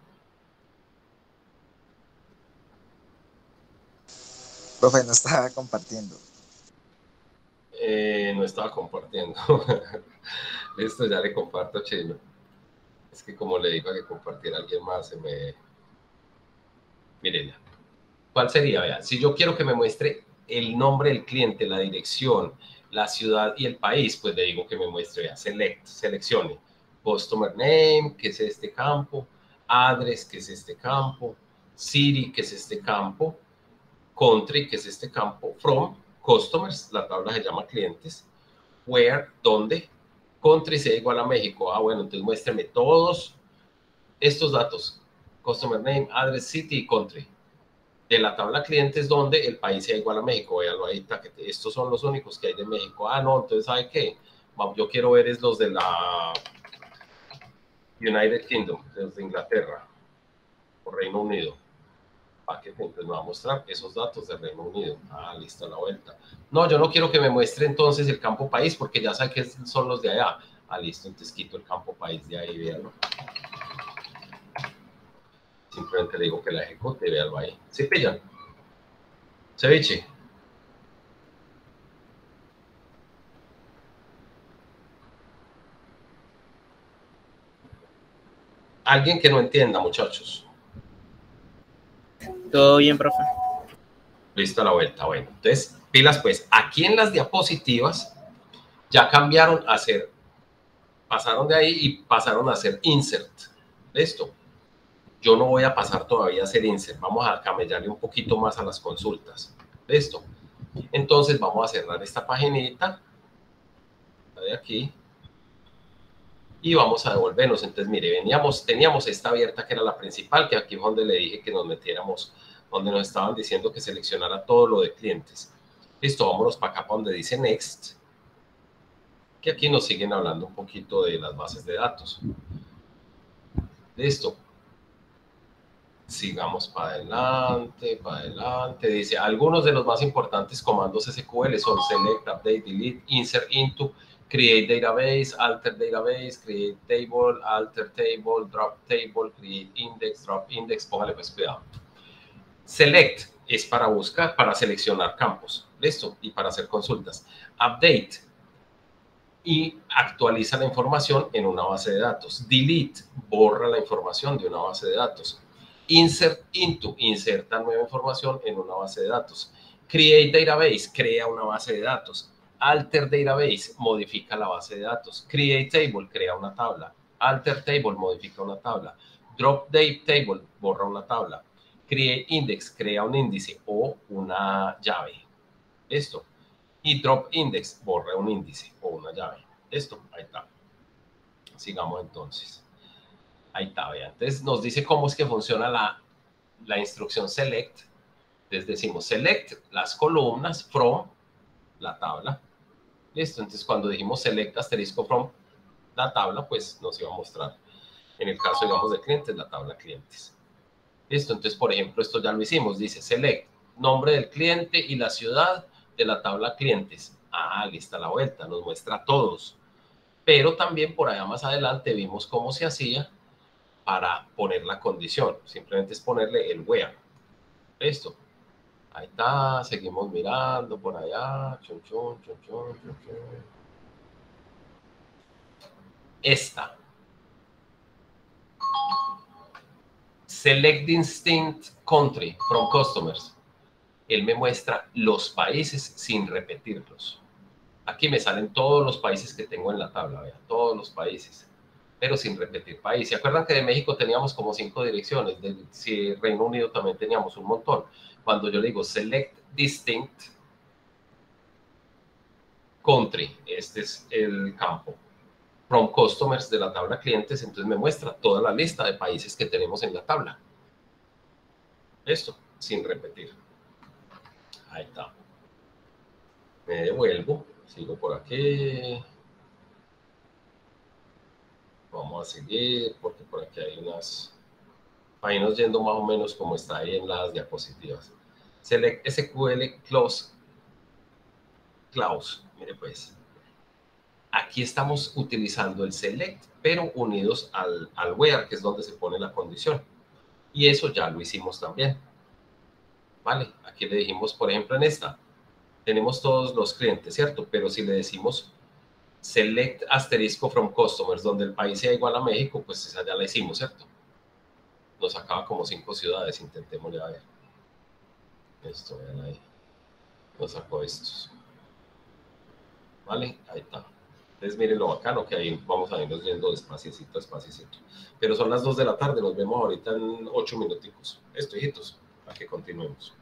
Profe, no estaba compartiendo. No estaba compartiendo. Listo, ya le comparto, Chino. Es que como le digo a que compartiera a alguien más, se me... Mírenla. ¿Cuál sería? Vea, si yo quiero que me muestre el nombre del cliente, la dirección, la ciudad y el país, pues le digo que me muestre, vea, seleccione. Customer name, que es este campo. Address, que es este campo. City, que es este campo. Country, que es este campo. From, customers, la tabla se llama clientes. Where, ¿dónde? Country sea igual a México. Ah, bueno, entonces muéstreme todos estos datos. Customer name, address, city y country. De la tabla clientes donde el país sea igual a México. Véanlo ahí, taquete. Estos son los únicos que hay de México. Ah, no, entonces, ¿sabe qué? Yo quiero ver es los de la United Kingdom, los de Inglaterra o Reino Unido. Paquete, entonces me va a mostrar esos datos del Reino Unido. Ah, lista la vuelta. No, yo no quiero que me muestre entonces el campo país porque ya sé que son los de allá. Ah, listo, entonces quito el campo país de ahí, véanlo. Simplemente le digo que la ejecute, véanlo ahí. ¿Sí pillan? Ceviche. Alguien que no entienda, muchachos. Todo bien, profe. Listo la vuelta. Bueno, entonces, pilas pues. Aquí en las diapositivas ya cambiaron a hacer, pasaron de ahí y pasaron a hacer insert. Listo. Yo no voy a pasar todavía a hacer insert. Vamos a camellarle un poquito más a las consultas. Listo. Entonces vamos a cerrar esta paginita. La de aquí. Y vamos a devolvernos. Entonces, mire, teníamos esta abierta que era la principal, que aquí es donde le dije que nos metiéramos, donde nos estaban diciendo que seleccionara todo lo de clientes. Listo, vámonos para acá, para donde dice Next, que aquí nos siguen hablando un poquito de las bases de datos. Listo. Sigamos para adelante, para adelante. Dice, algunos de los más importantes comandos SQL son select, update, delete, insert into, create database, alter database, create table, alter table, drop table, create index, drop index. Póngale pues cuidado. Select es para buscar, para seleccionar campos. Listo. Y para hacer consultas. Update y actualiza la información en una base de datos. Delete, borra la información de una base de datos. Insert into, inserta nueva información en una base de datos. Create database, crea una base de datos. Alter database, modifica la base de datos. Create table, crea una tabla. Alter table, modifica una tabla. Drop date table, borra una tabla. Create index, crea un índice o una llave. Esto. Y drop index, borra un índice o una llave. Esto, ahí está. Sigamos entonces. Ahí está, vean. Entonces nos dice cómo es que funciona la instrucción select. Entonces decimos select las columnas from la tabla. Listo. Entonces cuando dijimos select asterisco from la tabla, pues nos iba a mostrar. En el caso, digamos, de clientes, la tabla clientes. Listo. Entonces, por ejemplo, esto ya lo hicimos. Dice select nombre del cliente y la ciudad de la tabla clientes. Ah, lista la vuelta. Nos muestra a todos. Pero también por allá más adelante vimos cómo se hacía para poner la condición. Simplemente es ponerle el where. Listo. Ahí está. Seguimos mirando por allá. Chun, chun, chun, chun, chun, chun. Esta. Select distinct country from customers. Él me muestra los países sin repetirlos. Aquí me salen todos los países que tengo en la tabla. Vean, todos los países. Pero sin repetir país. ¿Se acuerdan que de México teníamos como 5 direcciones? De Reino Unido también teníamos un montón. Cuando yo le digo select distinct, country, este es el campo. From customers de la tabla clientes, entonces me muestra toda la lista de países que tenemos en la tabla. Esto, sin repetir. Ahí está. Me devuelvo, sigo por aquí. Vamos a seguir, porque por aquí hay unas... Ahí nos yendo más o menos como está ahí en las diapositivas. Select SQL Clause. Mire pues, aquí estamos utilizando el select, pero unidos al where, que es donde se pone la condición. Y eso ya lo hicimos también. Vale, aquí le dijimos, por ejemplo, en esta, tenemos todos los clientes, ¿cierto? Pero si le decimos select asterisco from customers, donde el país sea igual a México, pues esa ya la hicimos, ¿cierto? Nos sacaba como 5 ciudades, intentémosle a ver. Esto, vean ahí. Nos sacó estos. ¿Vale? Ahí está. Entonces miren lo bacano que ahí vamos a irnos yendo despacito, despacito. Pero son las 2 de la tarde, nos vemos ahorita en 8 minuticos. Esto, hijitos, para que continuemos.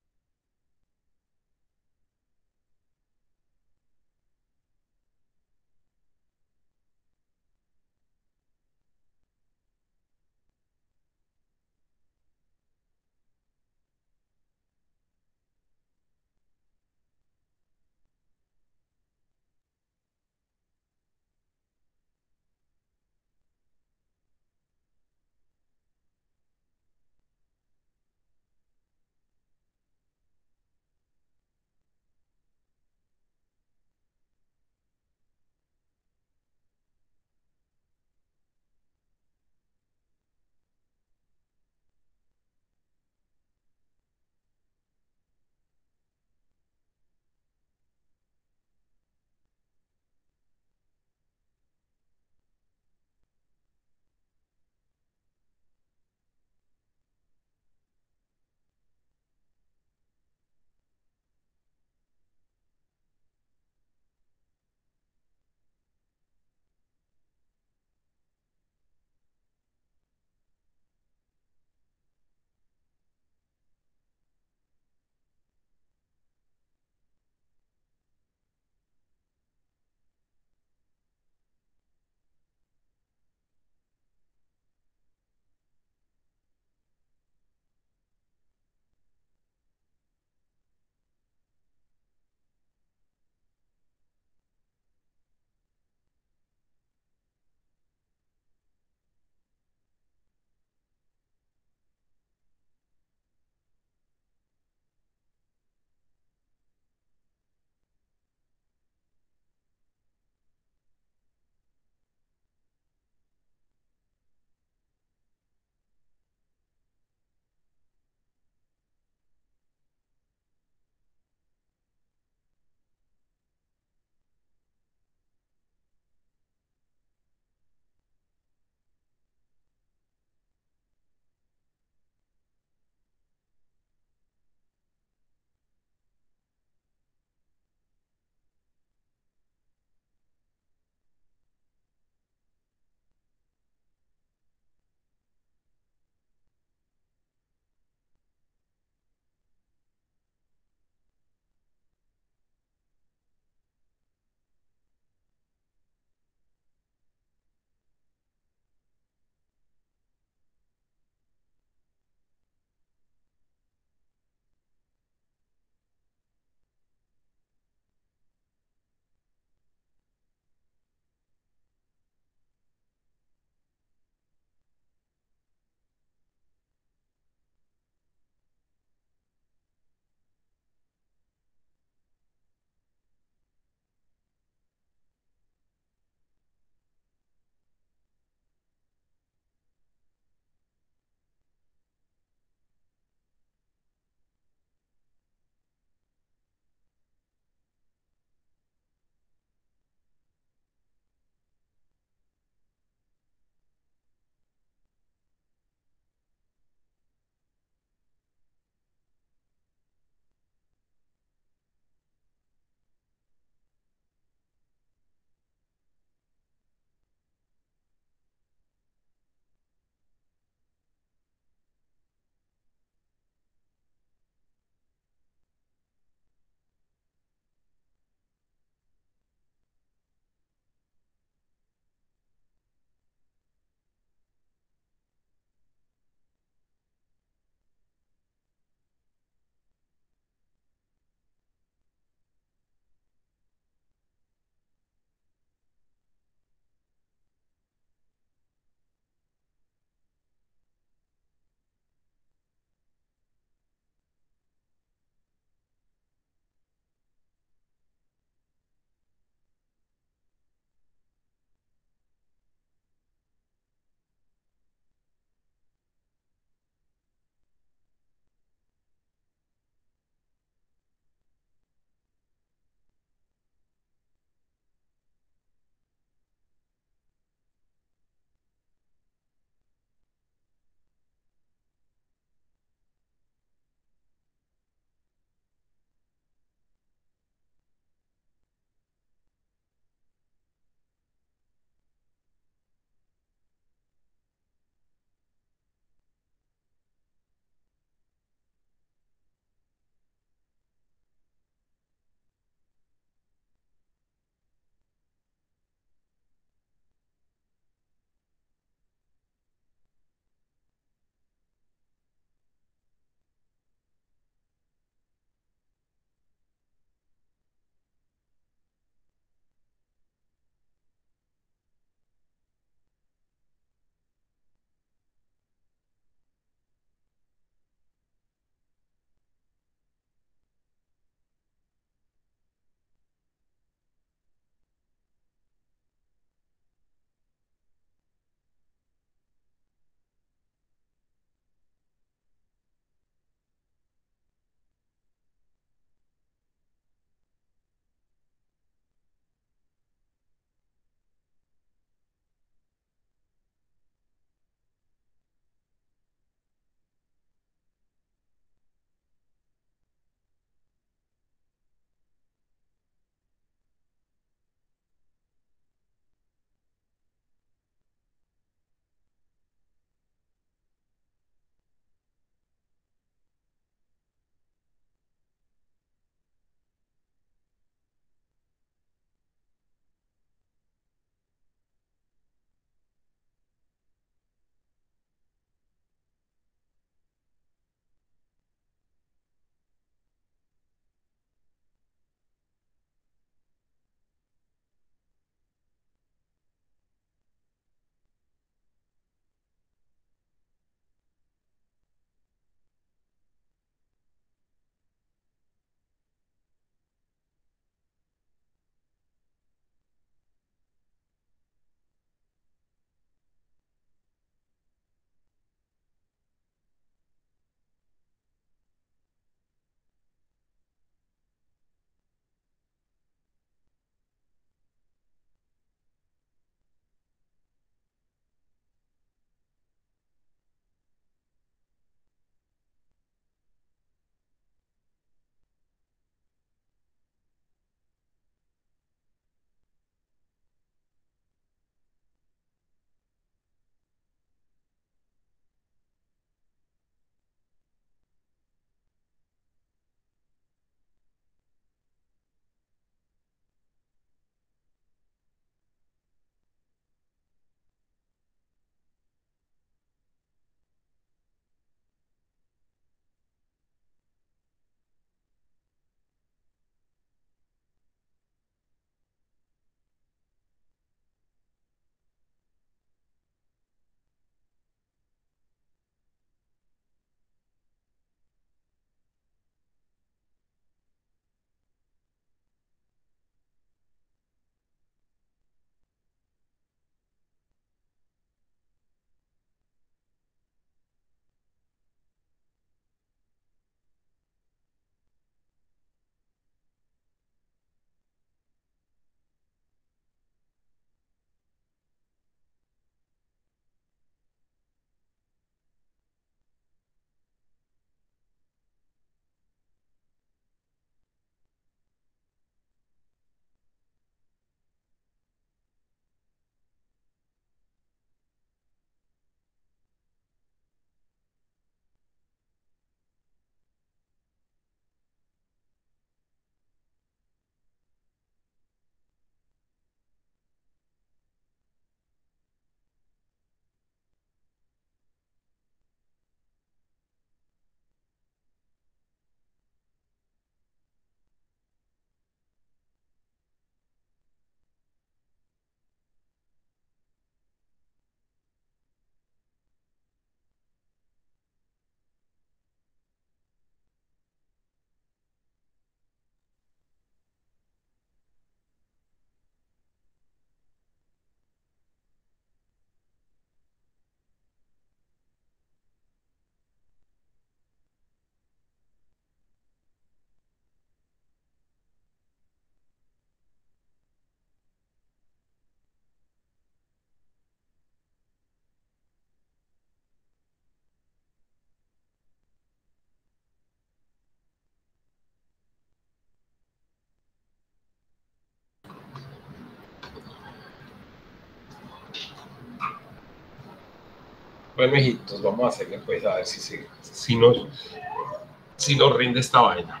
Bueno, hijitos, vamos a hacerle pues a ver si nos rinde esta vaina.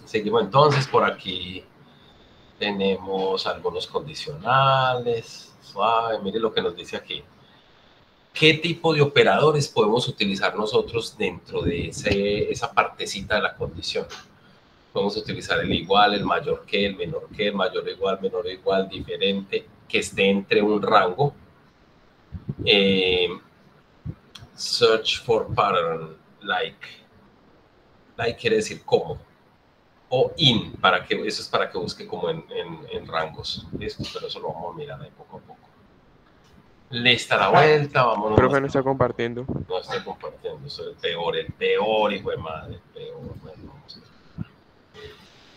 Seguimos entonces, por aquí tenemos algunos condicionales. Suave, mire lo que nos dice aquí. ¿Qué tipo de operadores podemos utilizar nosotros dentro de esa partecita de la condición? Podemos utilizar el igual, el mayor que, el menor que, el mayor o igual, menor o igual, diferente, que esté entre un rango. Search for pattern, like quiere decir como. O in, eso es para que busque como en rangos. Listo, pero eso lo vamos a mirar ahí poco a poco. Lista la vuelta, vámonos. Profe, no está compartiendo. No estoy compartiendo, soy el peor hijo de madre, el peor. Bueno, vamos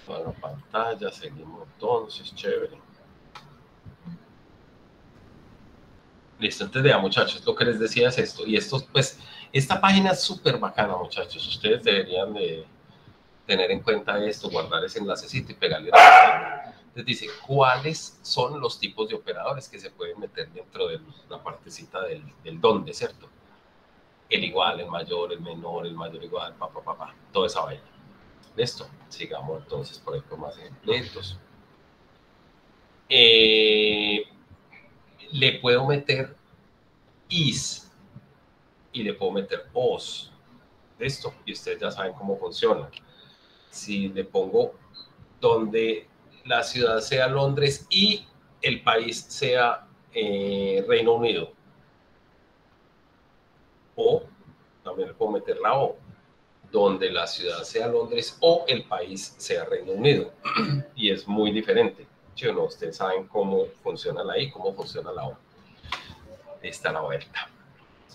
a ver. La pantalla, seguimos entonces, chévere. Listo, entonces ya muchachos, lo que les decía es esto. Y esto, pues, esta página es súper bacana, muchachos. Ustedes deberían de tener en cuenta esto, guardar ese enlacecito y pegarle la. Entonces dice, ¿cuáles son los tipos de operadores que se pueden meter dentro de la partecita del dónde, ¿cierto? El igual, el mayor, el mayor igual, toda esa vaina. Listo, sigamos entonces por ahí con más ejemplitos. Le puedo meter is y le puedo meter os. Listo, y ustedes ya saben cómo funciona. Si le pongo donde la ciudad sea Londres y el país sea Reino Unido, o también le puedo meter la O, donde la ciudad sea Londres o el país sea Reino Unido, y es muy diferente. ¿Sí o no? Ustedes saben cómo funciona la I, cómo funciona la O. Está la vuelta.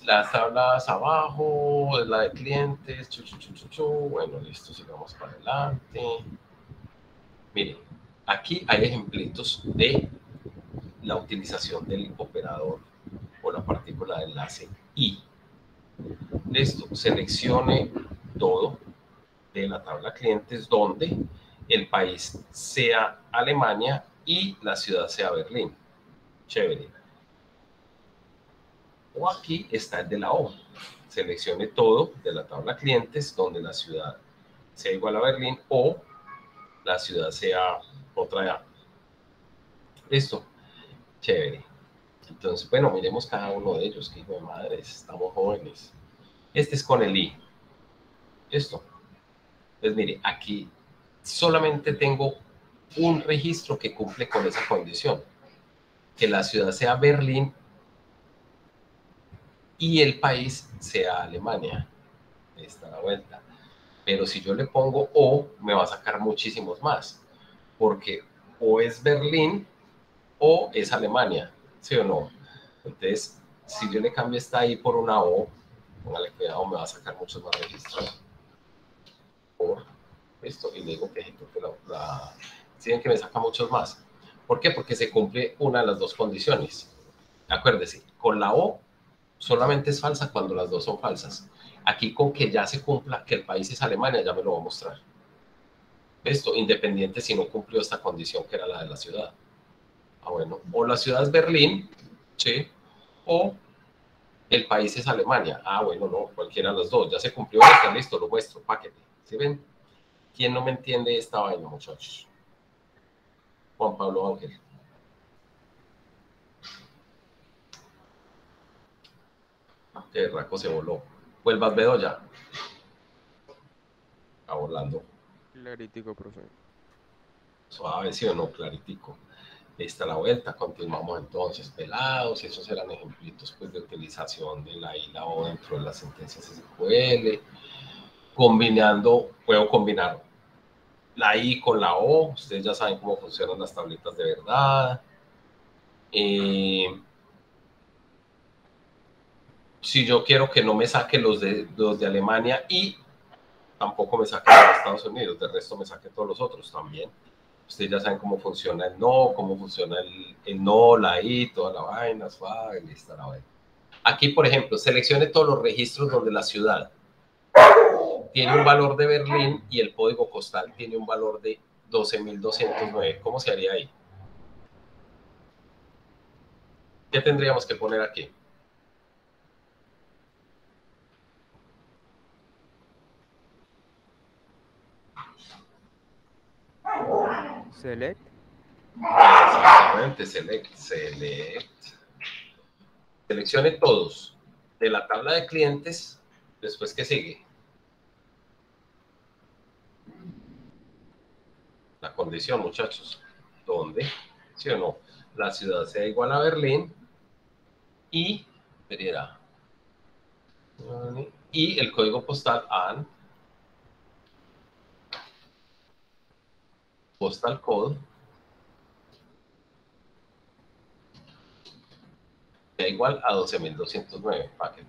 Las tablas abajo, la de clientes, bueno, listo, sigamos para adelante. Miren, aquí hay ejemplitos de la utilización del operador o la partícula de enlace I. Listo, seleccione todo de la tabla clientes donde el país sea Alemania y la ciudad sea Berlín. Chévere. O aquí está el de la O. Seleccione todo de la tabla clientes donde la ciudad sea igual a Berlín o la ciudad sea otra A. Listo. Chévere. Entonces, bueno, miremos cada uno de ellos. Que hijo de madre, estamos jóvenes. Este es con el I. Esto. Entonces, mire, aquí solamente tengo un registro que cumple con esa condición. Que la ciudad sea Berlín y el país sea Alemania. Esta es la vuelta. Pero si yo le pongo O, me va a sacar muchísimos más. Porque o es Berlín o es Alemania. ¿Sí o no? Entonces, si yo le cambio esta I por una O, póngale cuidado, me va a sacar muchos más registros. Por esto, y le digo que ejecute ¿sí ven que me saca muchos más? ¿Por qué? Porque se cumple una de las dos condiciones. Acuérdese, con la O solamente es falsa cuando las dos son falsas. Aquí con que ya se cumpla que el país es Alemania, ya me lo va a mostrar. Esto, independiente si no cumplió esta condición que era la de la ciudad. Ah, bueno, o la ciudad es Berlín, ¿sí? O el país es Alemania. Ah, bueno, no, cualquiera de las dos. Ya se cumplió esta, listo, lo muestro, paquete. ¿Sí ven? ¿Quién no me entiende esta vaina, muchachos? Juan Pablo Ángel. Que Raco se voló. Vuelvas, Bedoya. Está volando. Claritico, profe. Suave, sí o no, claritico. Está la vuelta, continuamos entonces, pelados, esos eran ejemplitos pues, de utilización de la I y la O dentro de las sentencias SQL. Combinando, puedo combinar la I con la O, ustedes ya saben cómo funcionan las tabletas de verdad. Si yo quiero que no me saque los de Alemania y tampoco me saque los de Estados Unidos, de resto me saque todos los otros también. Ustedes ya saben cómo funciona el no, cómo funciona el no, la I, toda la vaina, suave, lista la vaina. Aquí, por ejemplo, seleccione todos los registros donde la ciudad tiene un valor de Berlín y el código postal tiene un valor de 12.209. ¿Cómo se haría ahí? ¿Qué tendríamos que poner aquí? Select. Exactamente, select. Seleccione todos de la tabla de clientes. Después, ¿qué sigue? La condición, muchachos. ¿Dónde? ¿Sí o no? La ciudad sea igual a Berlín y, verá, y el código postal AN, postal code, sea igual a 12.209 paquete.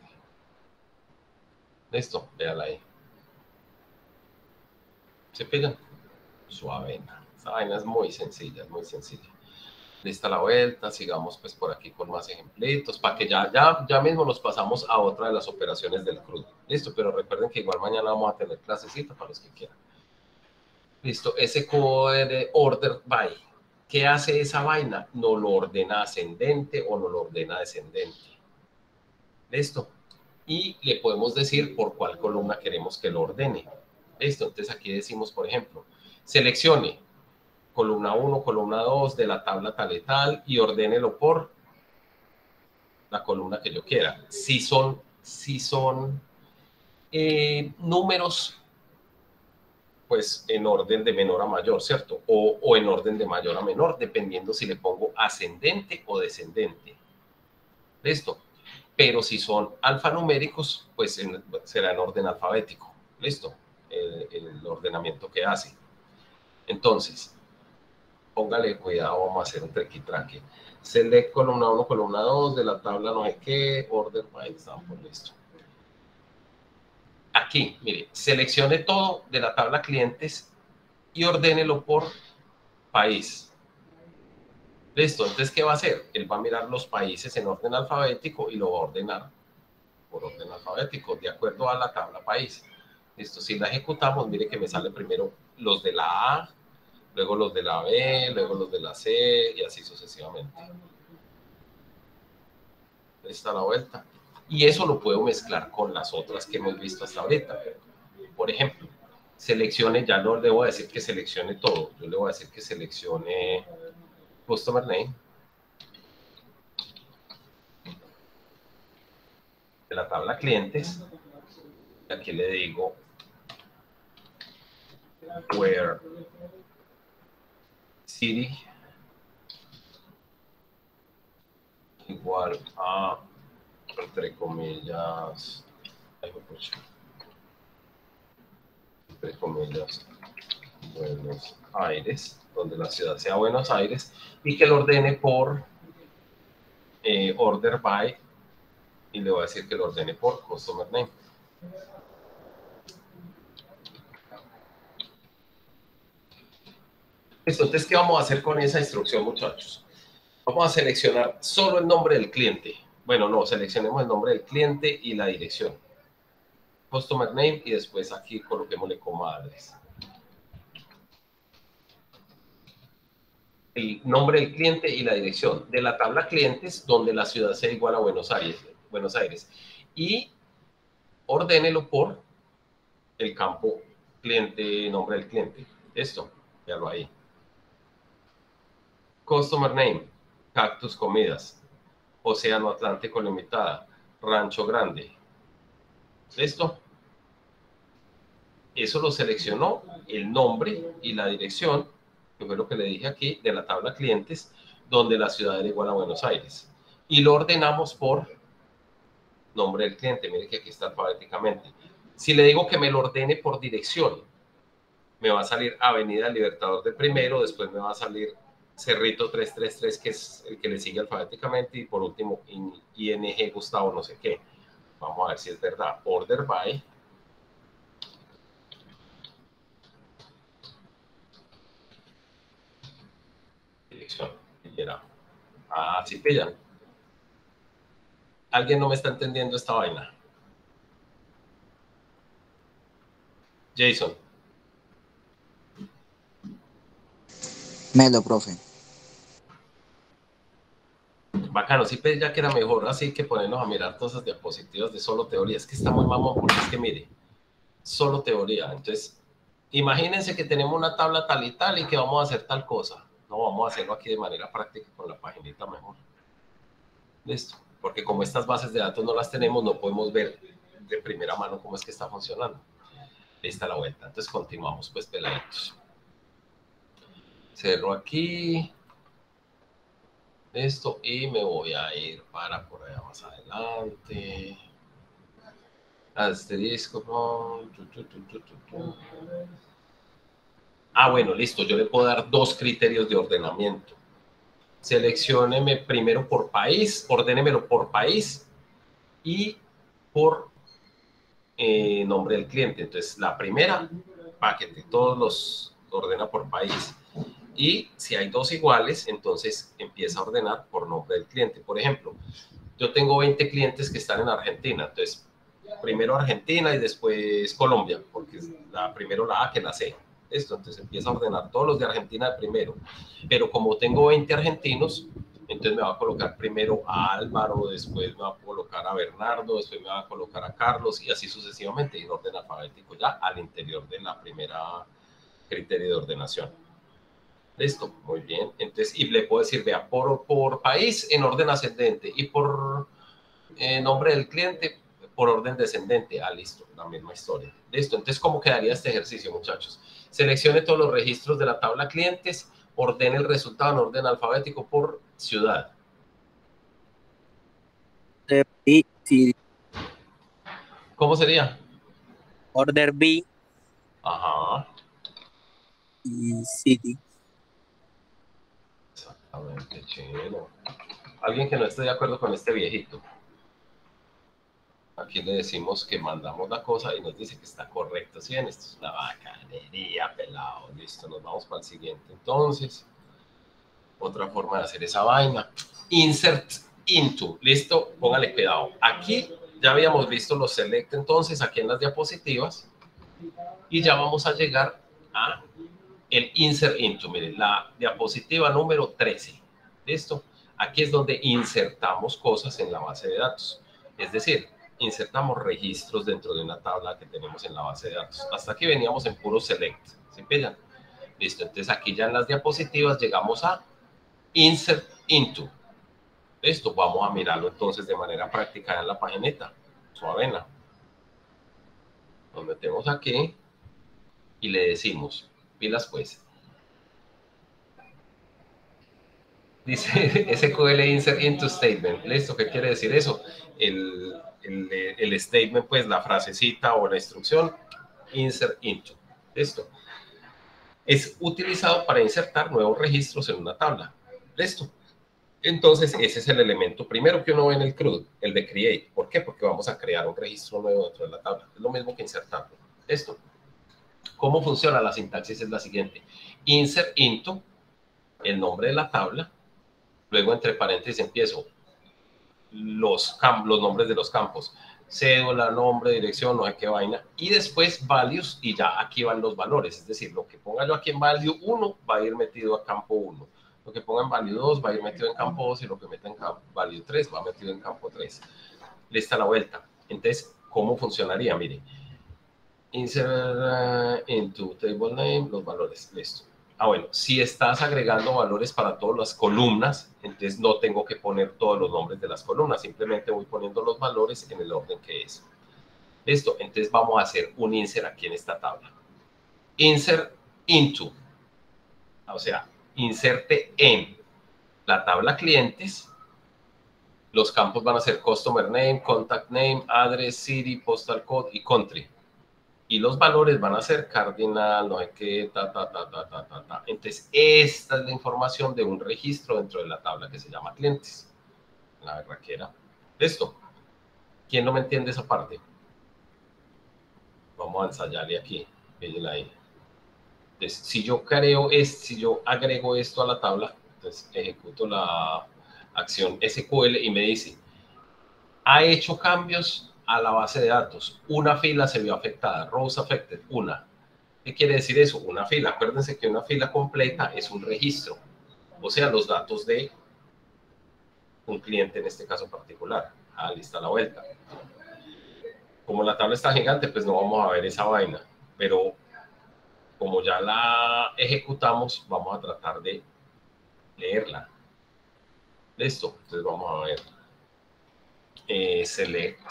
Listo, véala ahí. ¿Se pillan? Suave. Esta vaina es muy sencilla, es muy sencilla. Lista la vuelta, sigamos pues por aquí con más ejemplitos, para que ya mismo nos pasamos a otra de las operaciones del CRUD. Listo, pero recuerden que igual mañana vamos a tener clasecita para los que quieran. Listo, SQL order by. ¿Qué hace esa vaina? No lo ordena ascendente o no lo ordena descendente. Listo. Y le podemos decir por cuál columna queremos que lo ordene. Listo, entonces aquí decimos, por ejemplo, seleccione columna 1, columna 2 de la tabla tal y tal y ordénelo por la columna que yo quiera. Si son números, pues en orden de menor a mayor, ¿cierto? O en orden de mayor a menor, dependiendo si le pongo ascendente o descendente. ¿Listo? Pero si son alfanuméricos, pues será en orden alfabético. ¿Listo? El ordenamiento que hace. Entonces, póngale cuidado, vamos a hacer un trequi-traque. Select columna 1, columna 2 de la tabla no sé qué, order by example, listo. Aquí, mire, seleccione todo de la tabla clientes y ordénelo por país. Listo, entonces, ¿qué va a hacer? Él va a mirar los países en orden alfabético y lo va a ordenar por orden alfabético, de acuerdo a la tabla país. Listo, si la ejecutamos, mire que me sale primero los de la A, luego los de la B, luego los de la C y así sucesivamente. Ahí está la vuelta. Y eso lo puedo mezclar con las otras que hemos visto hasta ahorita. Por ejemplo, seleccione, ya no le voy a decir que seleccione todo, yo le voy a decir que seleccione Customer Name de la tabla clientes. Y aquí le digo where city igual a, entre comillas, Buenos Aires, donde la ciudad sea Buenos Aires, y que lo ordene por order by, y le voy a decir que lo ordene por customer name. Listo, entonces, ¿qué vamos a hacer con esa instrucción, muchachos? Vamos a seleccionar solo el nombre del cliente. Bueno, no, seleccionemos el nombre del cliente y la dirección. Customer name y después aquí coloquémosle coma address. El nombre del cliente y la dirección de la tabla clientes donde la ciudad sea igual a Buenos Aires. Y ordénelo por el campo cliente, nombre del cliente. Esto, véalo ahí. Customer name, Cactus Comidas, Océano Atlántico Limitada, Rancho Grande. ¿Listo? Eso lo seleccionó el nombre y la dirección, que fue lo que le dije aquí, de la tabla clientes, donde la ciudad era igual a Buenos Aires. Y lo ordenamos por nombre del cliente. Mire que aquí está alfabéticamente. Si le digo que me lo ordene por dirección, me va a salir Avenida Libertador de Primero, después me va a salir Cerrito 333, que es el que le sigue alfabéticamente, y por último ING Gustavo no sé qué. Vamos a ver si es verdad. Order by. Dirección. Ah, sí pillan. ¿Alguien no me está entendiendo esta vaina? Jason. Melo, profe. Bacano, sí ya que era mejor así que ponernos a mirar todas esas diapositivas de solo teoría. Es que está muy mamón porque es que mire, solo teoría. Entonces, imagínense que tenemos una tabla tal y tal y que vamos a hacer tal cosa. No, vamos a hacerlo aquí de manera práctica con la paginita mejor. Listo. Porque como estas bases de datos no las tenemos, no podemos ver de primera mano cómo es que está funcionando. Lista la vuelta. Entonces continuamos, pues, peladitos. Cerro aquí. Esto y me voy a ir para por allá más adelante. Asterisco. Ah, bueno, listo. Yo le puedo dar dos criterios de ordenamiento. Seleccióneme primero por país, ordénemelo por país y por nombre del cliente. Entonces, la primera, paquete, todos los ordena por país. Y si hay dos iguales, entonces empieza a ordenar por nombre del cliente. Por ejemplo, yo tengo 20 clientes que están en Argentina, entonces primero Argentina y después Colombia, porque primero la A que la C. Esto, entonces empieza a ordenar todos los de Argentina de primero. Pero como tengo 20 argentinos, entonces me va a colocar primero a Álvaro, después me va a colocar a Bernardo, después me va a colocar a Carlos y así sucesivamente en orden alfabético ya al interior de la primera criterio de ordenación. Listo, muy bien. Entonces, y le puedo decir, vea, por país en orden ascendente y por nombre del cliente por orden descendente. Ah, listo, la misma historia. Listo, entonces, ¿cómo quedaría este ejercicio, muchachos? Seleccione todos los registros de la tabla clientes, ordene el resultado en orden alfabético por ciudad. B, sí. ¿Cómo sería? Order B Ajá. y City. Exactamente, chino. Alguien que no esté de acuerdo con este viejito. Aquí le decimos que mandamos la cosa y nos dice que está correcto. ¿Sí ven? Esto es una bacanería, pelado. Listo, nos vamos para el siguiente. Entonces, otra forma de hacer esa vaina. Insert into. Listo, póngale cuidado. Aquí ya habíamos visto los select entonces aquí en las diapositivas. Y ya vamos a llegar a el insert into. Miren, la diapositiva número 13. ¿Listo? Aquí es donde insertamos cosas en la base de datos. Es decir, insertamos registros dentro de una tabla que tenemos en la base de datos. Hasta aquí veníamos en puro select. ¿Sí pillan? Listo, entonces aquí ya en las diapositivas llegamos a insert into. Listo, vamos a mirarlo entonces de manera práctica en la pagineta. Suavena. Nos metemos aquí y le decimos, pilas pues. Dice SQL insert into statement. ¿Listo? ¿Qué quiere decir eso? El statement, pues la frasecita o la instrucción, insert into. ¿Listo? Es utilizado para insertar nuevos registros en una tabla. ¿Listo? Entonces, ese es el elemento primero que uno ve en el CRUD, el de create. ¿Por qué? Porque vamos a crear un registro nuevo dentro de la tabla. Es lo mismo que insertarlo. ¿Listo? ¿Cómo funciona? La sintaxis es la siguiente. Insert into el nombre de la tabla. Luego, entre paréntesis, empiezo los nombres de los campos. Cédula, nombre, dirección, no sé qué vaina. Y después values y ya aquí van los valores. Es decir, lo que ponga yo aquí en value 1 va a ir metido a campo 1. Lo que ponga en value 2 va a ir metido en campo 2 y lo que meta en value 3 va metido en campo 3. Lista la vuelta. Entonces, ¿cómo funcionaría? Mire, insert into table name, los valores. Listo. Ah, bueno, si estás agregando valores para todas las columnas, entonces no tengo que poner todos los nombres de las columnas, simplemente voy poniendo los valores en el orden que es. Listo, entonces vamos a hacer un insert aquí en esta tabla. Insert into, o sea, inserte en la tabla clientes. Los campos van a ser customer name, contact name, address, city, postal code y country. Y los valores van a ser cardinal, no sé qué, ta. Entonces, esta es la información de un registro dentro de la tabla que se llama clientes. La berraquera. ¿Listo? ¿Quién no me entiende esa parte? Vamos a ensayarle aquí. Mírenla ahí. Entonces, si yo agrego esto a la tabla, entonces ejecuto la acción SQL y me dice, ha hecho cambios a la base de datos. Una fila se vio afectada. Rows affected, una. ¿Qué quiere decir eso? Una fila. Acuérdense que una fila completa es un registro. O sea, los datos de un cliente en este caso particular. Ah, lista la vuelta. Como la tabla está gigante, pues no vamos a ver esa vaina. Pero Como ya la ejecutamos, vamos a tratar de leerla. Listo, entonces vamos a ver. Select.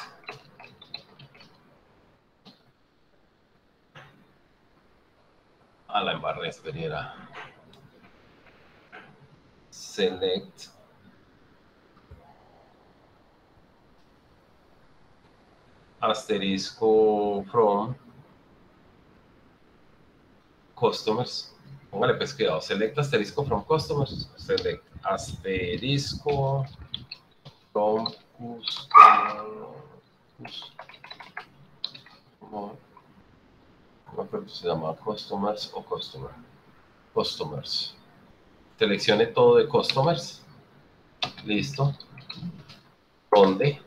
A la embarré, espera. Select. Asterisco from customers. Póngale pues cuidado. Select asterisco from customers. Select asterisco from customers. No me acuerdo si se llama customers o customer. Customers. Seleccione todo de customers. Listo. ¿Dónde?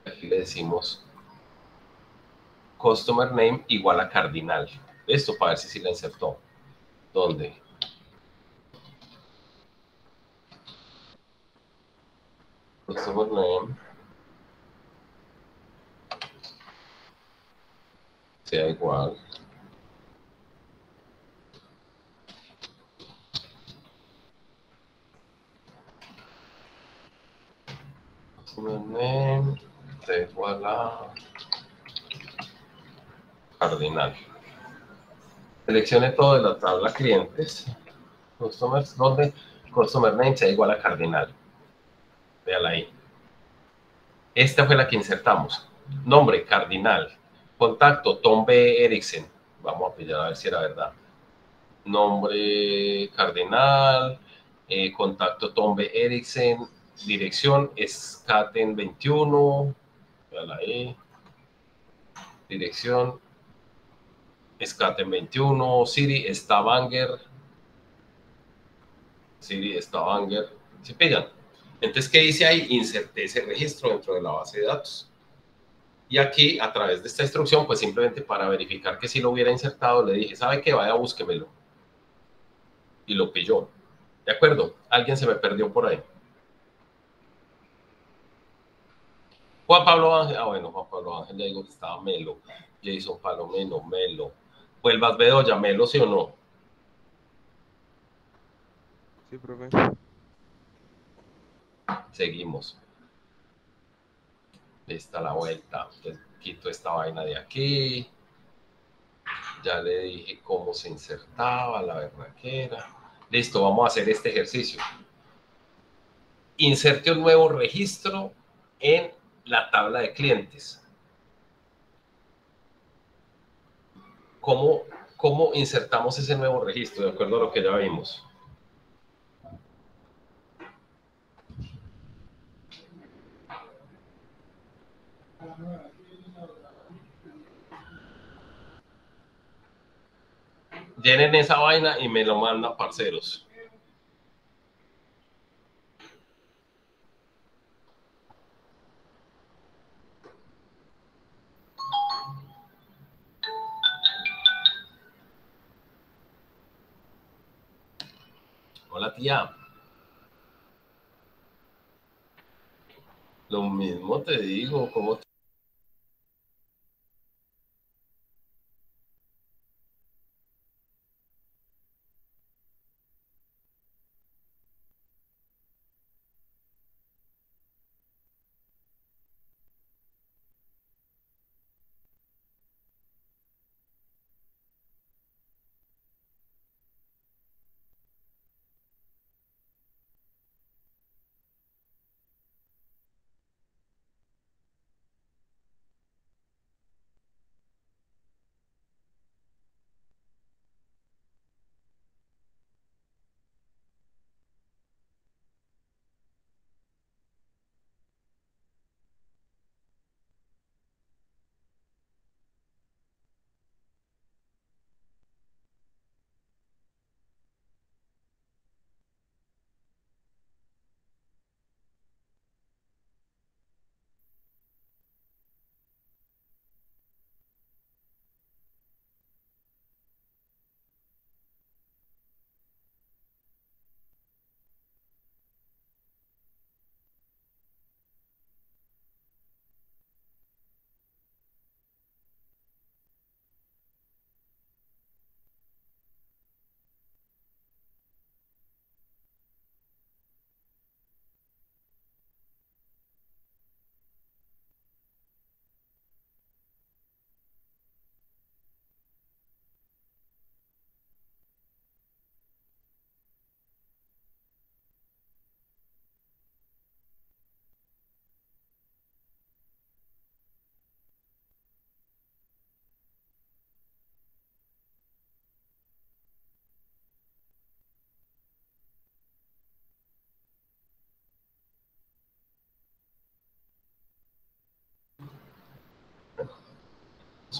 Aquí le decimos customer name igual a cardinal. Esto para ver si la insertó. ¿Dónde? Customer name sea igual. Customer name sea igual a cardinal. Seleccione todo de la tabla clientes. Customers, donde customer name sea igual a cardinal. Véala ahí. Esta fue la que insertamos. Nombre, cardinal. Contacto, Tom B. Eriksen. Vamos a pillar a ver si era verdad. Nombre, cardinal. Contacto, Tom B. Eriksen. Dirección, Skaten 21. Véala ahí. Dirección, Skaten 21. Siri, Stavanger. Siri, Stavanger. ¿Se pillan? Entonces, ¿qué dice ahí? Inserté ese registro dentro de la base de datos. Y aquí, a través de esta instrucción, pues simplemente para verificar que si lo hubiera insertado, le dije, ¿sabe qué? Vaya, búsquemelo. Y lo pilló. ¿De acuerdo? Alguien se me perdió por ahí. Juan Pablo Ángel. Ah, bueno, Juan Pablo Ángel, ya digo que estaba Melo. Jason Palomeno, Melo. Vuelvas Bedoya, Melo, ¿sí o no? Sí, profe. Seguimos. Está la vuelta. Les quito esta vaina de aquí. Ya le dije cómo se insertaba la berraquera. Listo, vamos a hacer este ejercicio. Inserte un nuevo registro en la tabla de clientes. ¿Cómo insertamos ese nuevo registro? De acuerdo a lo que ya vimos. Llenen esa vaina y me lo mandan, parceros. Hola, tía. Lo mismo te digo, ¿cómo te...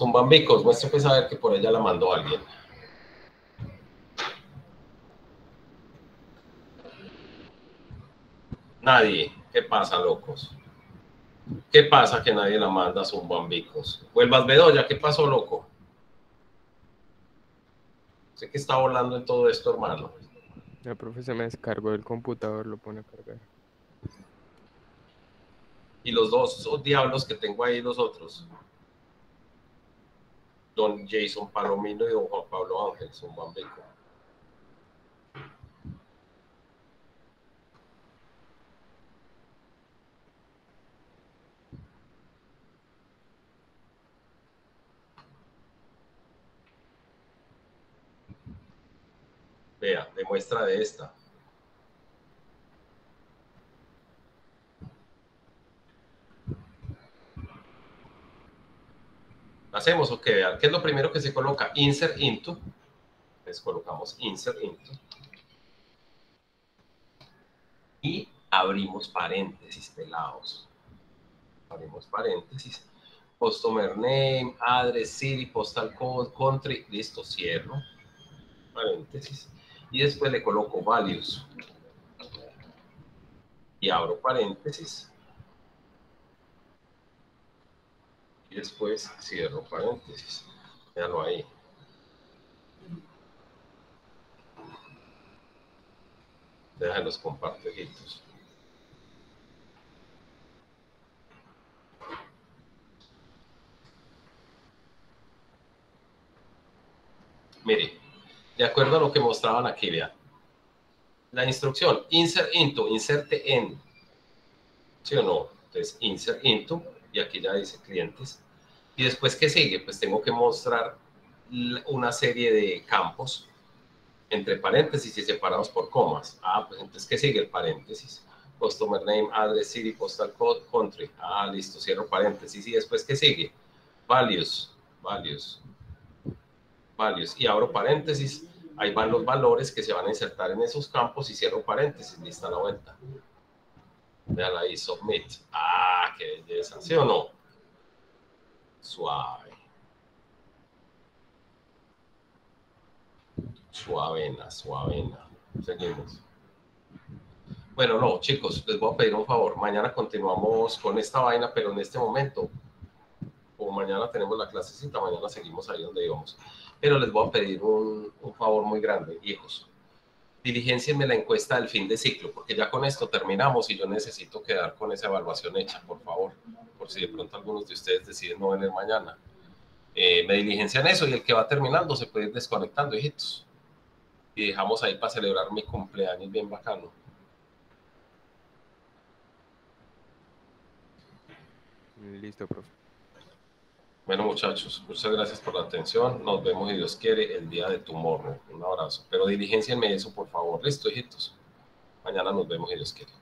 Zumbambicos, muestre pues a ver que por ella la mandó alguien. Nadie. ¿Qué pasa, locos? ¿Qué pasa que nadie la manda, Zumbambicos? Vuelvas Bedoya, ¿qué pasó, loco? Sé que está volando en todo esto, hermano. El profe se me descargó el computador, lo pone a cargar. Y los dos diablos que tengo ahí, los otros. Don Jason Palomino y don Juan Pablo Ángel, Zumbambico. Vea, demuestra de esta. ¿Hacemos o qué? Vean, ¿qué es lo primero que se coloca? Insert into. Entonces colocamos insert into. Y abrimos paréntesis, pelados. Abrimos paréntesis. Customer name, address, city, postal code, country. Listo, cierro. Paréntesis. Y después le coloco values. Y abro paréntesis. Y después cierro paréntesis. Véanlo ahí. Dejan los compartiditos. Mire, de acuerdo a lo que mostraban aquí, vean. La instrucción, insert into, inserte en. ¿Sí o no? Entonces, insert into, y aquí ya dice clientes. Y después, ¿qué sigue? Pues tengo que mostrar una serie de campos entre paréntesis y separados por comas. Ah, pues entonces, ¿qué sigue? El paréntesis. Customer name, address, city, postal code, country. Ah, listo, cierro paréntesis. ¿Y después qué sigue? Values, values, values. Y abro paréntesis. Ahí van los valores que se van a insertar en esos campos y cierro paréntesis. Lista la vuelta. Vean ahí, submit. Ah, qué belleza. ¿Sí o no? Suave. Suavena, suavena. Seguimos. Bueno, no, chicos, les voy a pedir un favor. Mañana continuamos con esta vaina, pero en este momento, como mañana tenemos la clasecita, mañana seguimos ahí donde íbamos. Pero les voy a pedir un favor muy grande, hijos. Diligencienme la encuesta del fin de ciclo, porque ya con esto terminamos y yo necesito quedar con esa evaluación hecha, por favor. Por si de pronto algunos de ustedes deciden no venir mañana. Me diligencian eso y el que va terminando se puede ir desconectando, hijitos. Y dejamos ahí para celebrar mi cumpleaños bien bacano. Listo, profe. Bueno, muchachos, muchas gracias por la atención. Nos vemos, si Dios quiere, el día de tomorrow. Un abrazo. Pero diligencienme eso, por favor. Listo, hijitos. Mañana nos vemos, si Dios quiere.